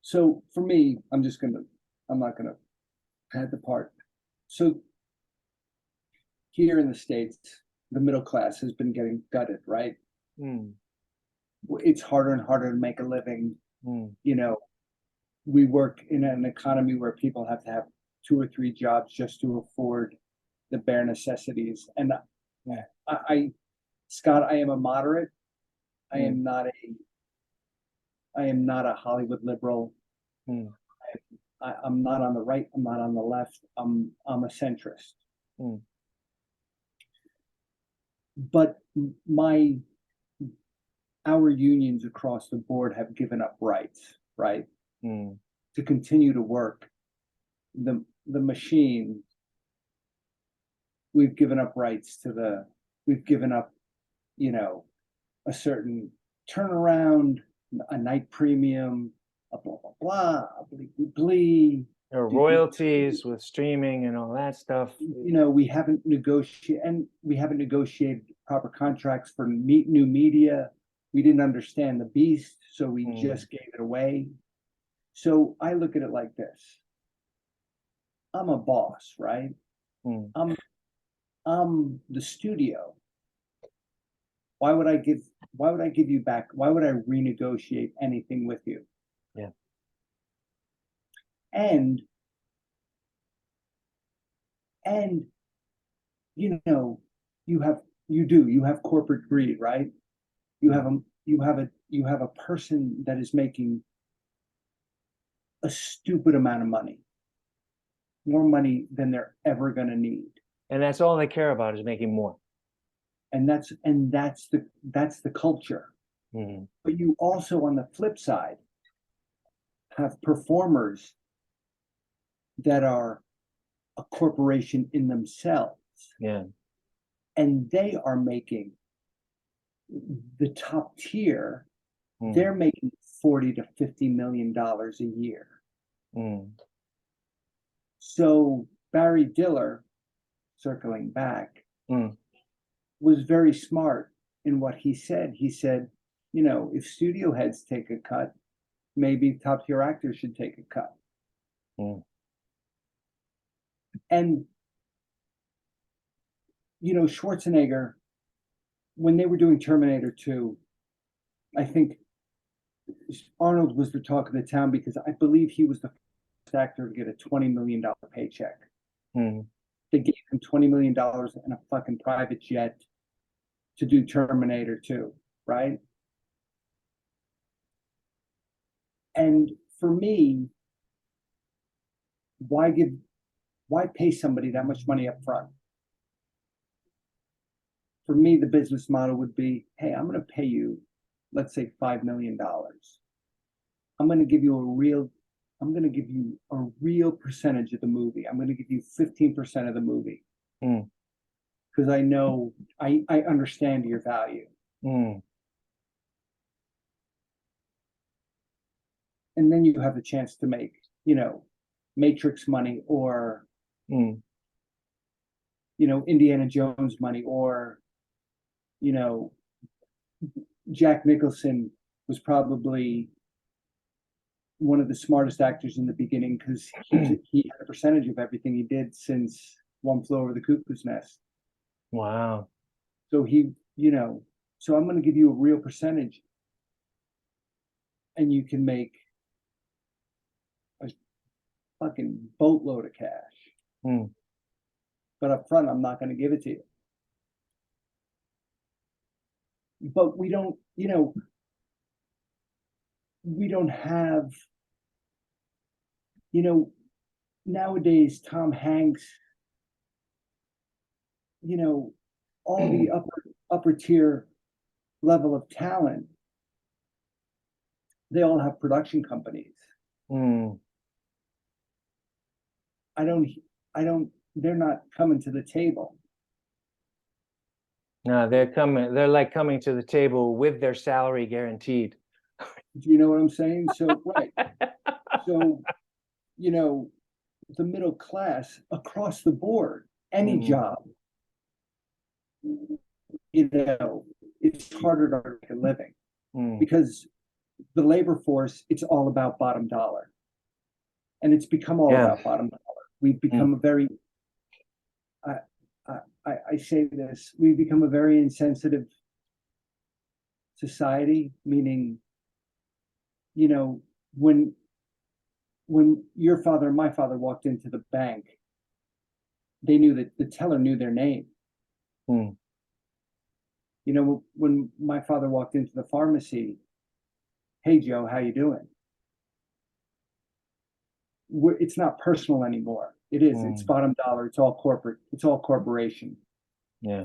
So for me, I'm not gonna pad the part. So here in the States, the middle class has been getting gutted, right? Mm, It's harder and harder to make a living. mm, You know, we work in an economy where people have to have 2 or 3 jobs just to afford the bare necessities. And mm, I Scott, I am a moderate. I mm, am not a I am not a Hollywood liberal. mm, I'm not on the right. I'm not on the left. I'm a centrist. mm, But my our unions across the board have given up rights, right, mm, to continue to work. The machine, we've given up rights to we've given up, you know, a certain turnaround, a night premium, a blah blah blah, a blee blee. There are Do, do, royalties with streaming and all that stuff. we haven't negotiated proper contracts for new media. We didn't understand the beast, so we Mm, just gave it away. So I look at it like this. I'm a boss, right? mm, I'm I'm the studio. Why would I give you back? Why would I renegotiate anything with you? yeah. And and you know, you have corporate greed, right? You have Mm. you have a person that is making a stupid amount of money, more money than they're ever going to need. And that's all they care about is making more. And that's the culture. Mm, But you also, on the flip side, have performers that are a corporation in themselves, yeah. and they are making the top tier. Mm, They're making 40 to 50 million dollars a year. mm, So Barry Diller, circling back, mm, was very smart in what he said. He said, if studio heads take a cut, maybe top tier actors should take a cut. mm, And Schwarzenegger, when they were doing Terminator 2, I think Arnold was the talk of the town because I believe he was the first actor to get a $20 million paycheck. mm. They gave him $20 million in a fucking private jet to do Terminator 2, right? And for me, why pay somebody that much money up front? For me, the business model would be, hey, I'm going to pay you, let's say $5 million. I'm going to give you a real percentage of the movie. I'm going to give you 15% of the movie Mm, because I know I understand your value. mm, And then you have the chance to make, Matrix money or, mm, Indiana Jones money or, you know, Jack Nicholson was probably one of the smartest actors in the beginning because he had a percentage of everything he did since One Flew Over the Cuckoo's Nest. wow. So so I'm going to give you a real percentage, and you can make a fucking boatload of cash. Mm, But up front, I'm not going to give it to you. But we don't, we don't have, you know, nowadays Tom Hanks, you know, all the upper tier level of talent, they all have production companies. Mm. I don't, they're not coming to the table. No, they're like coming to the table with their salary guaranteed. Do you know what I'm saying? So, right. So, you know, the middle class across the board, any Mm, job, you know, it's harder to make a living mm, because the labor force, it's all about bottom dollar. And it's become all yeah. about bottom dollar. We've Mm, become a very, I, I say this, we've become a very insensitive society, meaning, you know, when your father and my father walked into the bank, they knew that the teller knew their name. mm, You know, when my father walked into the pharmacy, hey Joe, how you doing? It's not personal anymore. It is. It's mm, bottom dollar. It's all corporate. It's all corporation. yeah.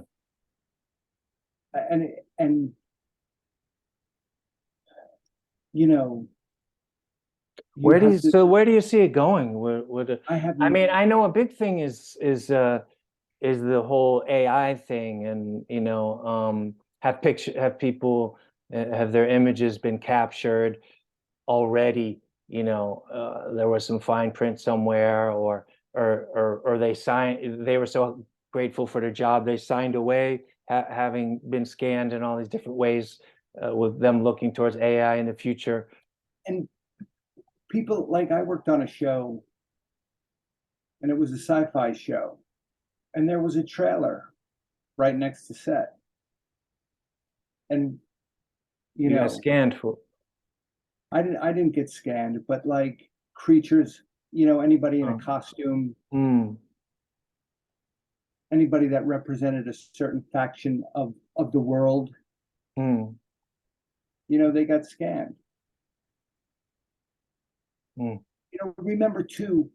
And you know, you have to. Where do you see it going? I I haven't. mean, I know a big thing is the whole AI thing, and have people have their images been captured already? There was some fine print somewhere, or they were so grateful for their job they signed away, having been scanned in all these different ways, with them looking towards AI in the future. And people like I worked on a show, and it was a sci-fi show, and there was a trailer right next to set, and you You got know, scanned for. I didn't get scanned, but like creatures, you know, anybody in a um, costume, mm, anybody that represented a certain faction of the world, mm, you know, they got scanned. mm. You know, remember too,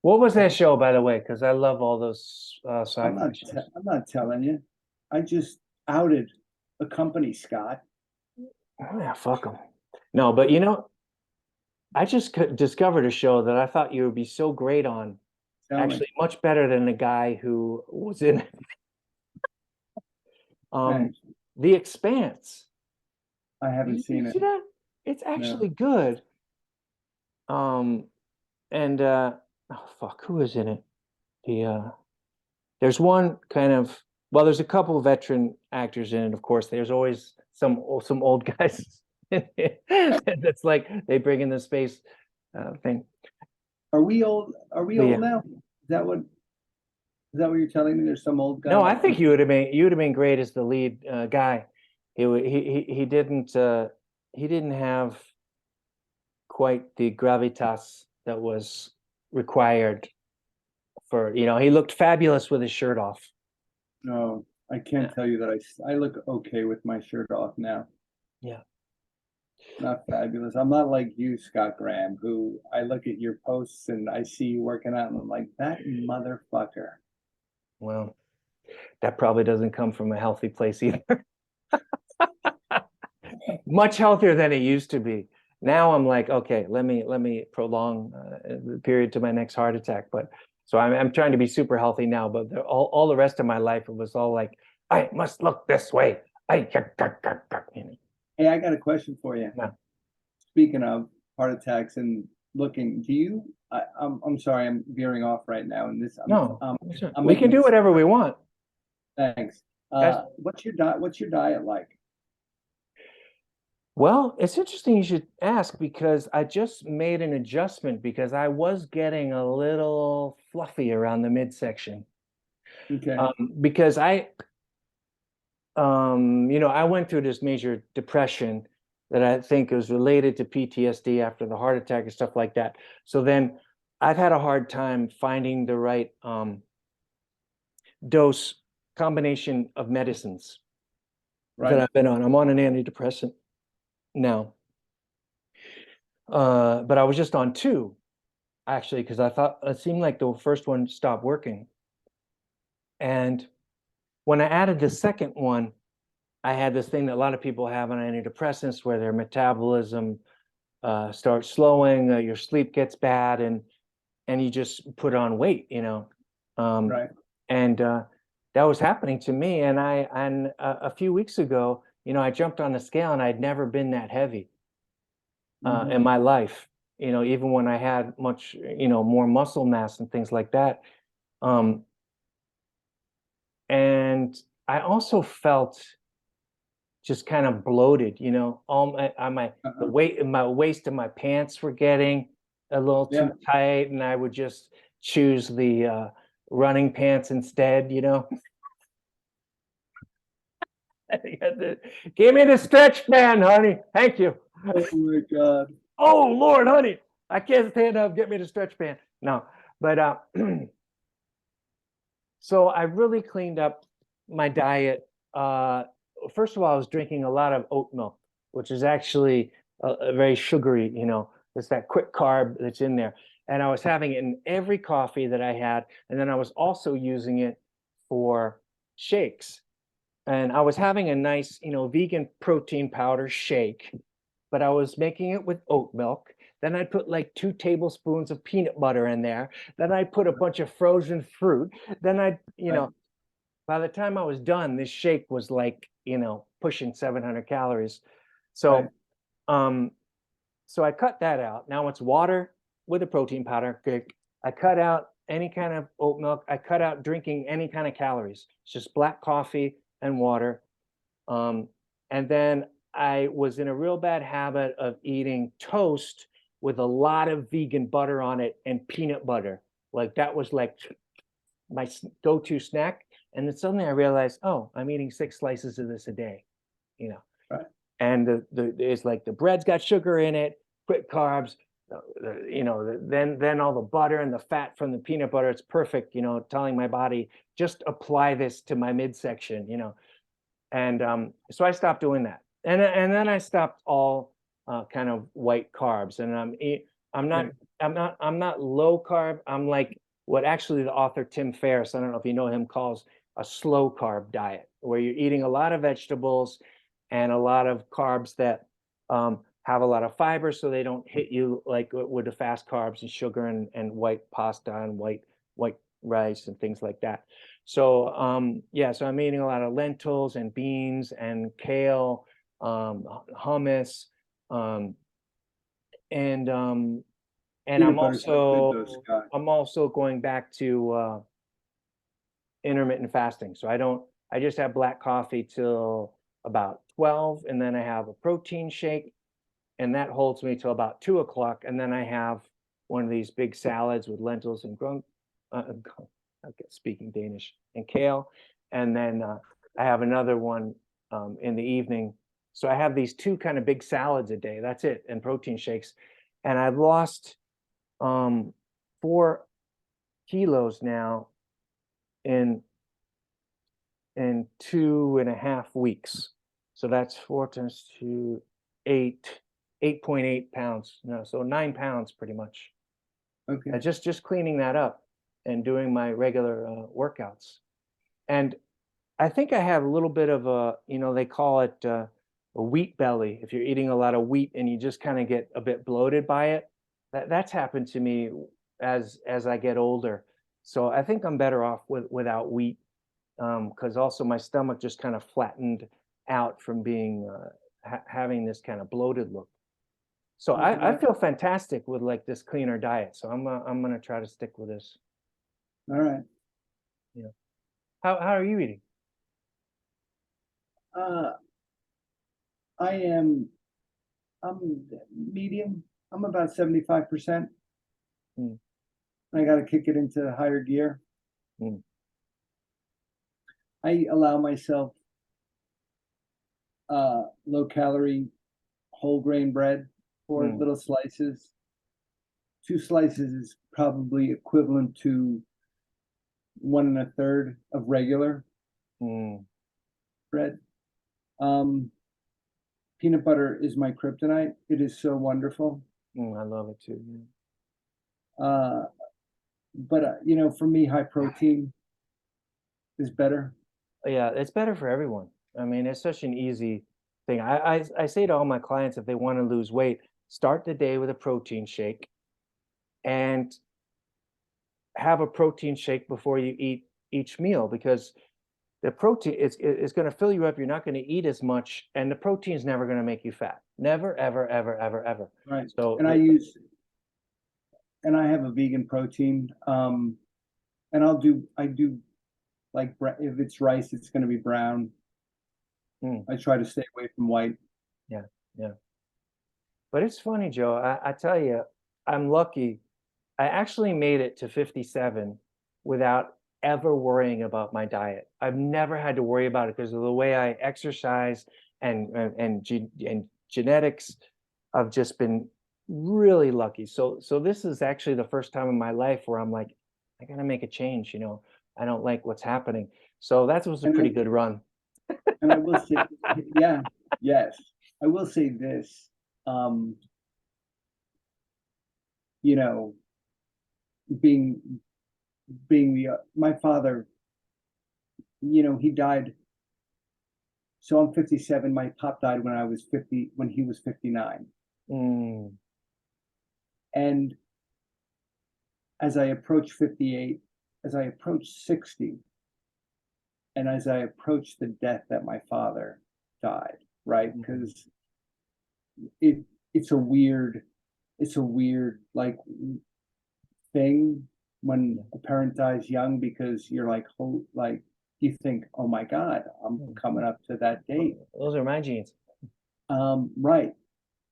What was I that think show, by the way? Because I love all those I'm sci-fi not shows. I'm not telling you. I just outed a company, Scott. Oh, yeah, fuck them. No, but I just discovered a show that I thought you would be so great on. Tell me. Actually, much better than the guy who was in it. Um, Thanks. The Expanse. I haven't Did you seen it. see that? It's No. actually good. Um, and oh fuck, who is in it? The There's one kind of, well, there's a couple of veteran actors in it, of course. There's always some old guys that's like they bring in the space thing. Are we But old yeah, now? Is that what you're telling me? There's some old no, guy. I think you would have been great as the lead guy. He didn't have quite the gravitas that was required for, he looked fabulous with his shirt off. No, I can't Yeah. tell you that I look okay with my shirt off now. Yeah. Not fabulous. I'm not like you, Scott Graham, who I look at your posts and I see you working out and I'm like, that motherfucker. Well, that probably doesn't come from a healthy place either. Much healthier than it used to be. Now I'm like, okay, let me prolong the period to my next heart attack. But so I'm trying to be super healthy now. But all the rest of my life, it was all like, I must look this way. I, Hey, I got a question for you. no, Speaking of heart attacks and looking, I'm sorry, I'm veering off right now, and no, I'm we can making do this. whatever we want. Thanks. That's What's your diet? What's your diet like? Well, it's interesting you should ask because I just made an adjustment because I was getting a little fluffy around the midsection. Okay, Because I went through this major depression that I think was related to PTSD after the heart attack and stuff like that. So then I've had a hard time finding the right dose combination of medicines that right. I've been on. I'm on an antidepressant now. But I was just on two actually, because I thought it seemed like the first one stopped working. And when I added the second one, I had this thing that a lot of people have on antidepressants where their metabolism starts slowing, your sleep gets bad, and you just put on weight, Right. and that was happening to me. And a few weeks ago, I jumped on the scale and I'd never been that heavy in Mhm. my life. Even when I had much, more muscle mass and things like that. Um, and I also felt just kind of bloated, all the Uh-huh. weight in my waist and my pants were getting a little Yeah. too tight, and I would just choose the running pants instead, Give me the stretch band, honey. Thank you. Oh my God. Oh Lord, honey, I can't stand up. Get me the stretch band. No, but so I really cleaned up my diet. First of all, I was drinking a lot of oat milk, which is actually very sugary, it's that quick carb that's in there. And I was having it in every coffee that I had. And then I was also using it for shakes. And I was having a nice, vegan protein powder shake, but I was making it with oat milk. Then I'd put like 2 tablespoons of peanut butter in there. Then I'd put a bunch of frozen fruit. Then Right. by the time I was done, this shake was like, pushing 700 calories. Right. So, um, so I cut that out. Now it's water with a protein powder. Good. I cut out any kind of oat milk. I cut out drinking any kind of calories. It's just black coffee and water. Um, and then I was in a real bad habit of eating toast with a lot of vegan butter on it and peanut butter. Like that was like my go-to snack. And then suddenly I realized, oh, I'm eating 6 slices of this a day, you know. Right. And it's like the bread's got sugar in it, quick carbs, then all the butter and the fat from the peanut butter. It's perfect, telling my body just apply this to my midsection, and so I stopped doing that, and then I stopped all kind of white carbs, and I'm not Okay. I'm not low carb. I'm like what actually the author Tim Ferriss, I don't know if you know him, calls a slow carb diet, where you're eating a lot of vegetables and a lot of carbs that have a lot of fiber, so they don't hit you like with the fast carbs and sugar and white pasta and white rice and things like that. So yeah, so I'm eating a lot of lentils and beans and kale, hummus, um, and um, and Peanut butter's so good though, Scott. I'm also going back to intermittent fasting. So I just have black coffee till about 12, and then I have a protein shake, and that holds me till about 2 o'clock, and then I have one of these big salads with lentils and speaking Danish, and kale, and then I have another one in the evening. So I have these two kind of big salads a day. That's it, and protein shakes, and I've lost 4 kilos now in 2.5 weeks. So that's 4 times 2, 8.8 pounds. No, so 9 pounds pretty much. Okay. Just cleaning that up and doing my regular workouts. And I think I have a little bit of a, they call it a wheat belly. If you're eating a lot of wheat and you just kind of get a bit bloated by it, that's happened to me as I get older. So I think I'm better off without wheat, because also my stomach just kind of flattened out from being having this kind of bloated look. So I Yeah. feel fantastic with like this cleaner diet. So I'm gonna try to stick with this. All right. Yeah. How are you eating? Uh, I'm medium. I'm about 75%. Mm, I got to kick it into higher gear. mm, I allow myself low calorie whole grain bread, four mm, little slices. 2 slices is probably equivalent to 1 1/3 of regular mm, bread. Um, Peanut butter is my kryptonite. It is so wonderful. I love it too. Uh, but for me, high protein is better. Yeah, it's better for everyone. I mean, it's such an easy thing. I say to all my clients, if they want to lose weight, start the day with a protein shake and have a protein shake before you eat each meal, because the protein is going to fill you up. You're not going to eat as much, and the protein is never going to make you fat. Never, ever, ever, ever, ever. Right. So And I have a vegan protein. And I do like, if it's rice, it's going to be brown. I try to stay away from white. yeah, yeah. But it's funny, Joe. I tell you, I'm lucky. I actually made it to 57 without ever worrying about my diet. I've never had to worry about it because of the way I exercise and genetics. I've just been really lucky. So this is actually the first time in my life where I'm like, I gotta make a change, you know. I don't like what's happening. So that was a And pretty good run. I will say, yeah, yes, I will say this. Um, you know, being my father, he died. So I'm 57. My pop died when I was 50, when he was 59. Mm, And as I approach 58, as I approach 60, and as I approach the death that my father died, right? mm, Because it it's a weird, like thing when yeah, a parent dies young, because you're like, like you think, oh my God, I'm mm. coming up to that date. Those are my genes. Right.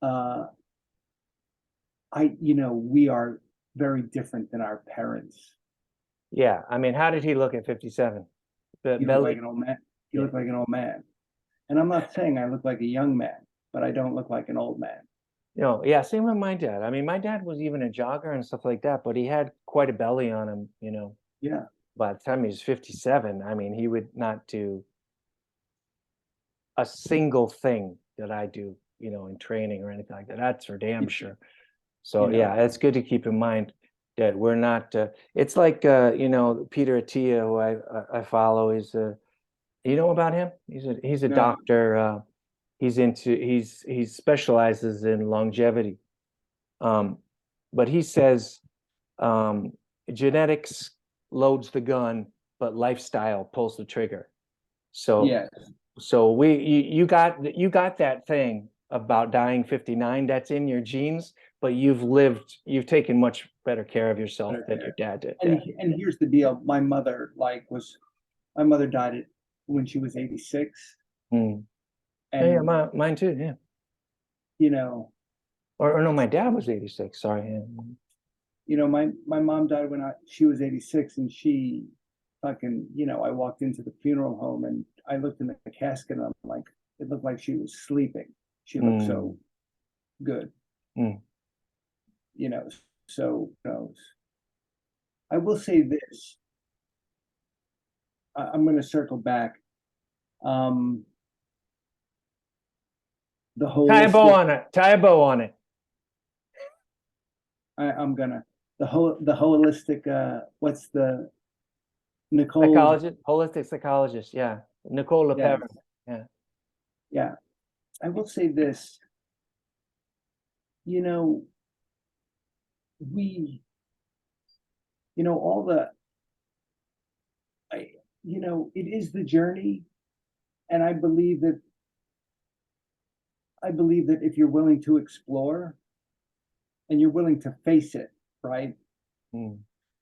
Uh, we are very different than our parents. Yeah, I mean, how did he look at 57? The You look like belly? an old man. You Yeah. look like an old man. And I'm not saying I look like a young man, but I don't look like an old man. Yeah, same with my dad. I mean, my dad was even a jogger and stuff like that, but he had quite a belly on him, you know. Yeah. By the time he was 57, I mean, he would not do a single thing that I do, you know, in training or anything like that. That's for damn sure. You So yeah, know, it's good to keep in mind that we're not. It's like you know, Peter Attia, who I follow. Is you know about him? He's a no, doctor. He specializes in longevity. Um, but he says um, genetics loads the gun, but lifestyle pulls the trigger. So yeah. you got that thing about dying 59. That's in your genes, but you've taken much better care of yourself than your dad did. Yeah. And here's the deal. My mother died when she was 86. Mm. Yeah, And, mine too. Yeah. you know, Or no, my dad was 86. Sorry. Yeah. my mom died when she was 86, and she fucking, I walked into the funeral home and I looked in the casket and I'm like, it looked like she was sleeping. She looked Mm, so good, mm. you know. So, I will say this. I'm going to circle back. Um, the Tie a bow holistic, on it. Tie a bow on it. I'm gonna, the holistic, what's the Nicole? Psychologist, holistic psychologist. Yeah. Nicole Yeah, LePera. Yeah. yeah. I will say this, you know, we, all the, I, it is the journey. And I believe that if you're willing to explore and you're willing to face it, right? Mm,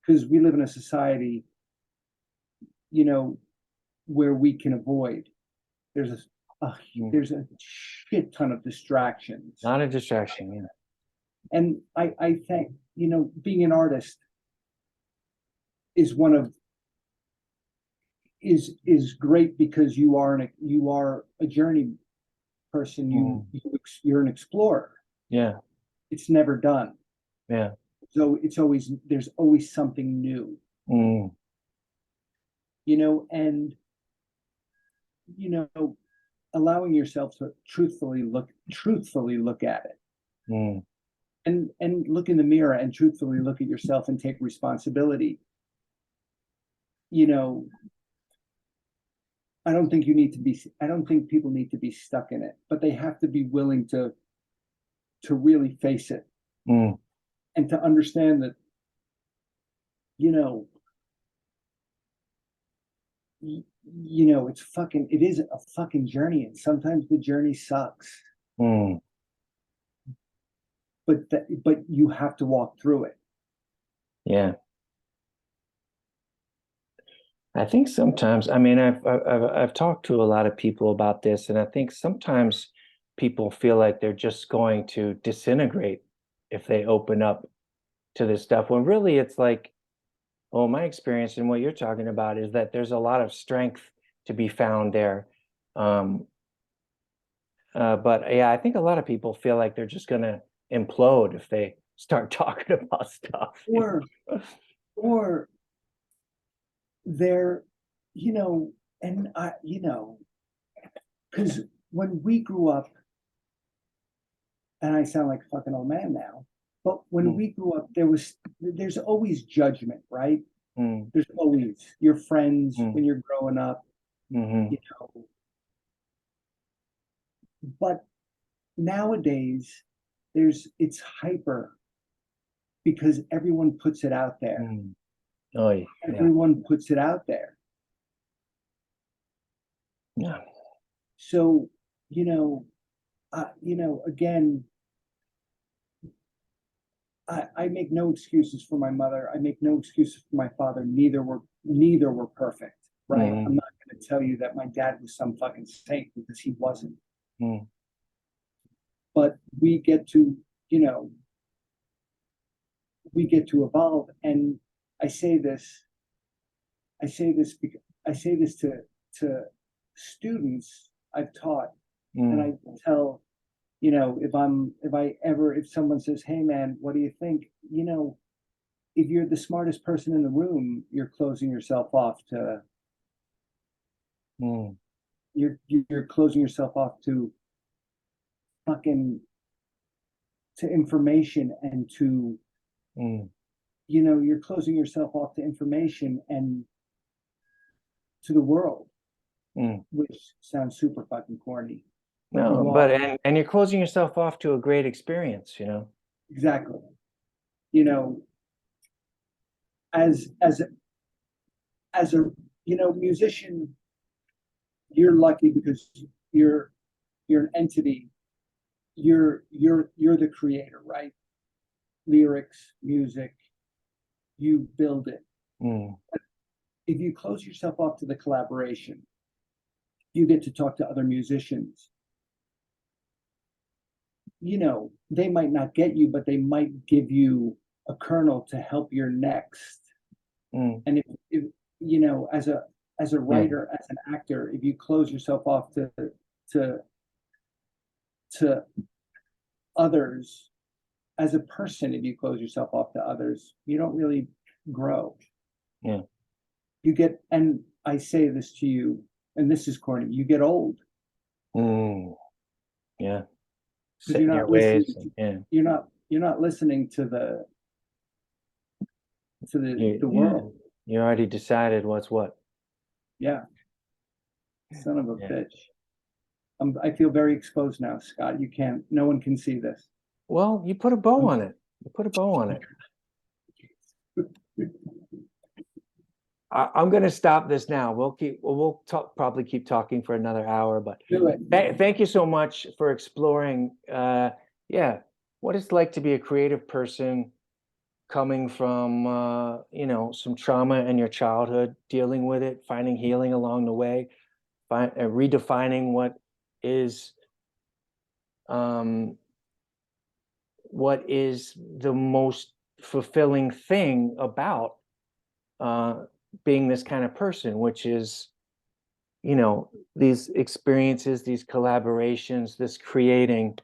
Because we live in a society, you know, where we can avoid. There's a mm. there's a shit ton of distractions. Not a distraction. Yeah. And I think, being an artist is one of is great, because you are a journey person. Mm, You're an explorer. yeah. It's never done. Yeah. So there's always something new, Mm, and you know allowing yourself to truthfully look at it. mm. and look in the mirror and truthfully look at yourself and take responsibility. You know, I don't think you need to be, I don't think people need to be stuck in it, but they have to be willing to really face it Mm, and to understand that, you know, it's fucking, it is a fucking journey, and sometimes the journey sucks, mm, but you have to walk through it. yeah. I think sometimes, I mean, I've talked to a lot of people about this, and I think sometimes people feel like they're just going to disintegrate if they open up to this stuff. When really it's like, well, my experience and what you're talking about is that there's a lot of strength to be found there. Um, but yeah, I think a lot of people feel like they're just gonna implode if they start talking about stuff. Or or they're, you know, and I, because when we grew up, and I sound like a fucking old man now, but when Mm, we grew up, there's always judgment, right? mm, There's always your friends mm, when you're growing up, mhm, you know. But nowadays, it's hyper because everyone puts it out there. mm. Oh, yeah, Everyone puts it out there. yeah. So, again, I make no excuses for my mother. I make no excuses for my father. Neither were perfect, right? I'm Mm, not going to tell you that my dad was some fucking saint because he wasn't. mm, But you know, we get to evolve. And I say this, because I say this to students I've taught, and mm, I tell, if someone says, "Hey man, what do you think?" If you're the smartest person in the room, you're closing yourself off to mm, you're closing yourself off to fucking to information and to mm, you're closing yourself off to information and to the world, mm. which sounds super fucking corny. No, You but are. and you're closing yourself off to a great experience, you know? Exactly. You know, as a musician, you're lucky because you're you're an entity. You're the creator, right? Lyrics, music, you build it. Mm, If you close yourself off to the collaboration, you get to talk to other musicians. They might not get you, but they might give you a kernel to help your next. mm, And if as a mm, writer, as an actor, if you close yourself off to to others, as a person, if you close yourself off to others, you don't really grow. yeah. And I say this to you, and this is corny, you get old Mm, yeah. because Set in your ways. Yeah. you're not listening to the Yeah. world. You already decided what's what. Yeah, son of a Yeah. bitch. I feel very exposed now, Scott. No one can see this. Well, you put a bow I'm, on it. You put a bow on it. I'm going to stop this now. We'll talk, probably keep talking for another hour, but do it. thank you so much for exploring, yeah, what it's like to be a creative person coming from, some trauma in your childhood, dealing with it, finding healing along the way, redefining is, um, what is the most fulfilling thing about uh, being this kind of person, which is, these experiences, these collaborations, this creating,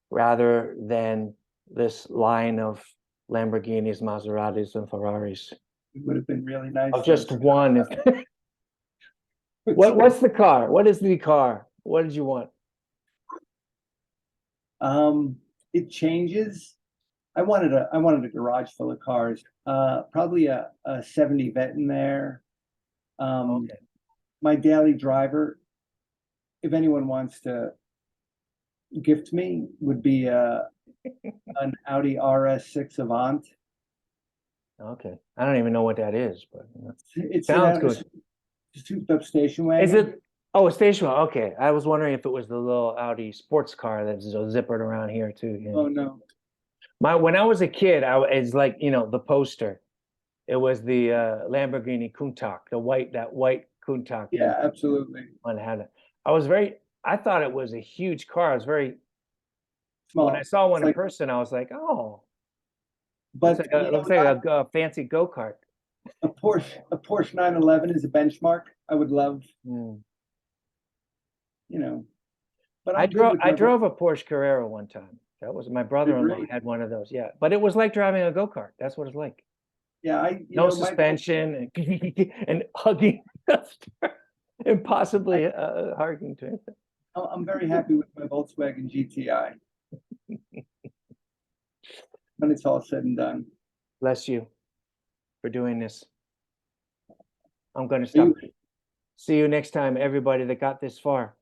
rather than this line of Lamborghinis, Maseratis, and Ferraris. It would have been really nice Of though, just one. Scott. What's the car? What is the car? What did you want? um it changes. I wanted a garage full of cars. Probably a 70 vet in there. Okay. My daily driver, if anyone wants to gift me, would be an Audi RS6 Avant. Okay. I don't even know what that is, but It's sounds an good. souped up station Is wagon. it? Oh, a station wagon. Okay. I was wondering if it was the little Audi sports car that's zippered around here too. Yeah. Oh no. When I was a kid, it's like, the poster. It was the Lamborghini Countach, that white Countach. Yeah, absolutely. One had it. I thought it was a huge car. I was very, when I Small. saw It's one in like, person, I was like, oh, but looks like a fancy go-kart. a Porsche 911 is a benchmark. I would love, Hmm. you know, but I'm good with I my drove a Porsche Carrera one time. That was my they're brother-in-law great. had one of those. Yeah, but it was like driving a go-kart. That's what it's like. Yeah, No my suspension and hugging and possibly hugging to it. I'm very happy with my Volkswagen GTI when it's all said and done. Bless you for doing this. I'm going to Are stop. you See you next time, everybody that got this far.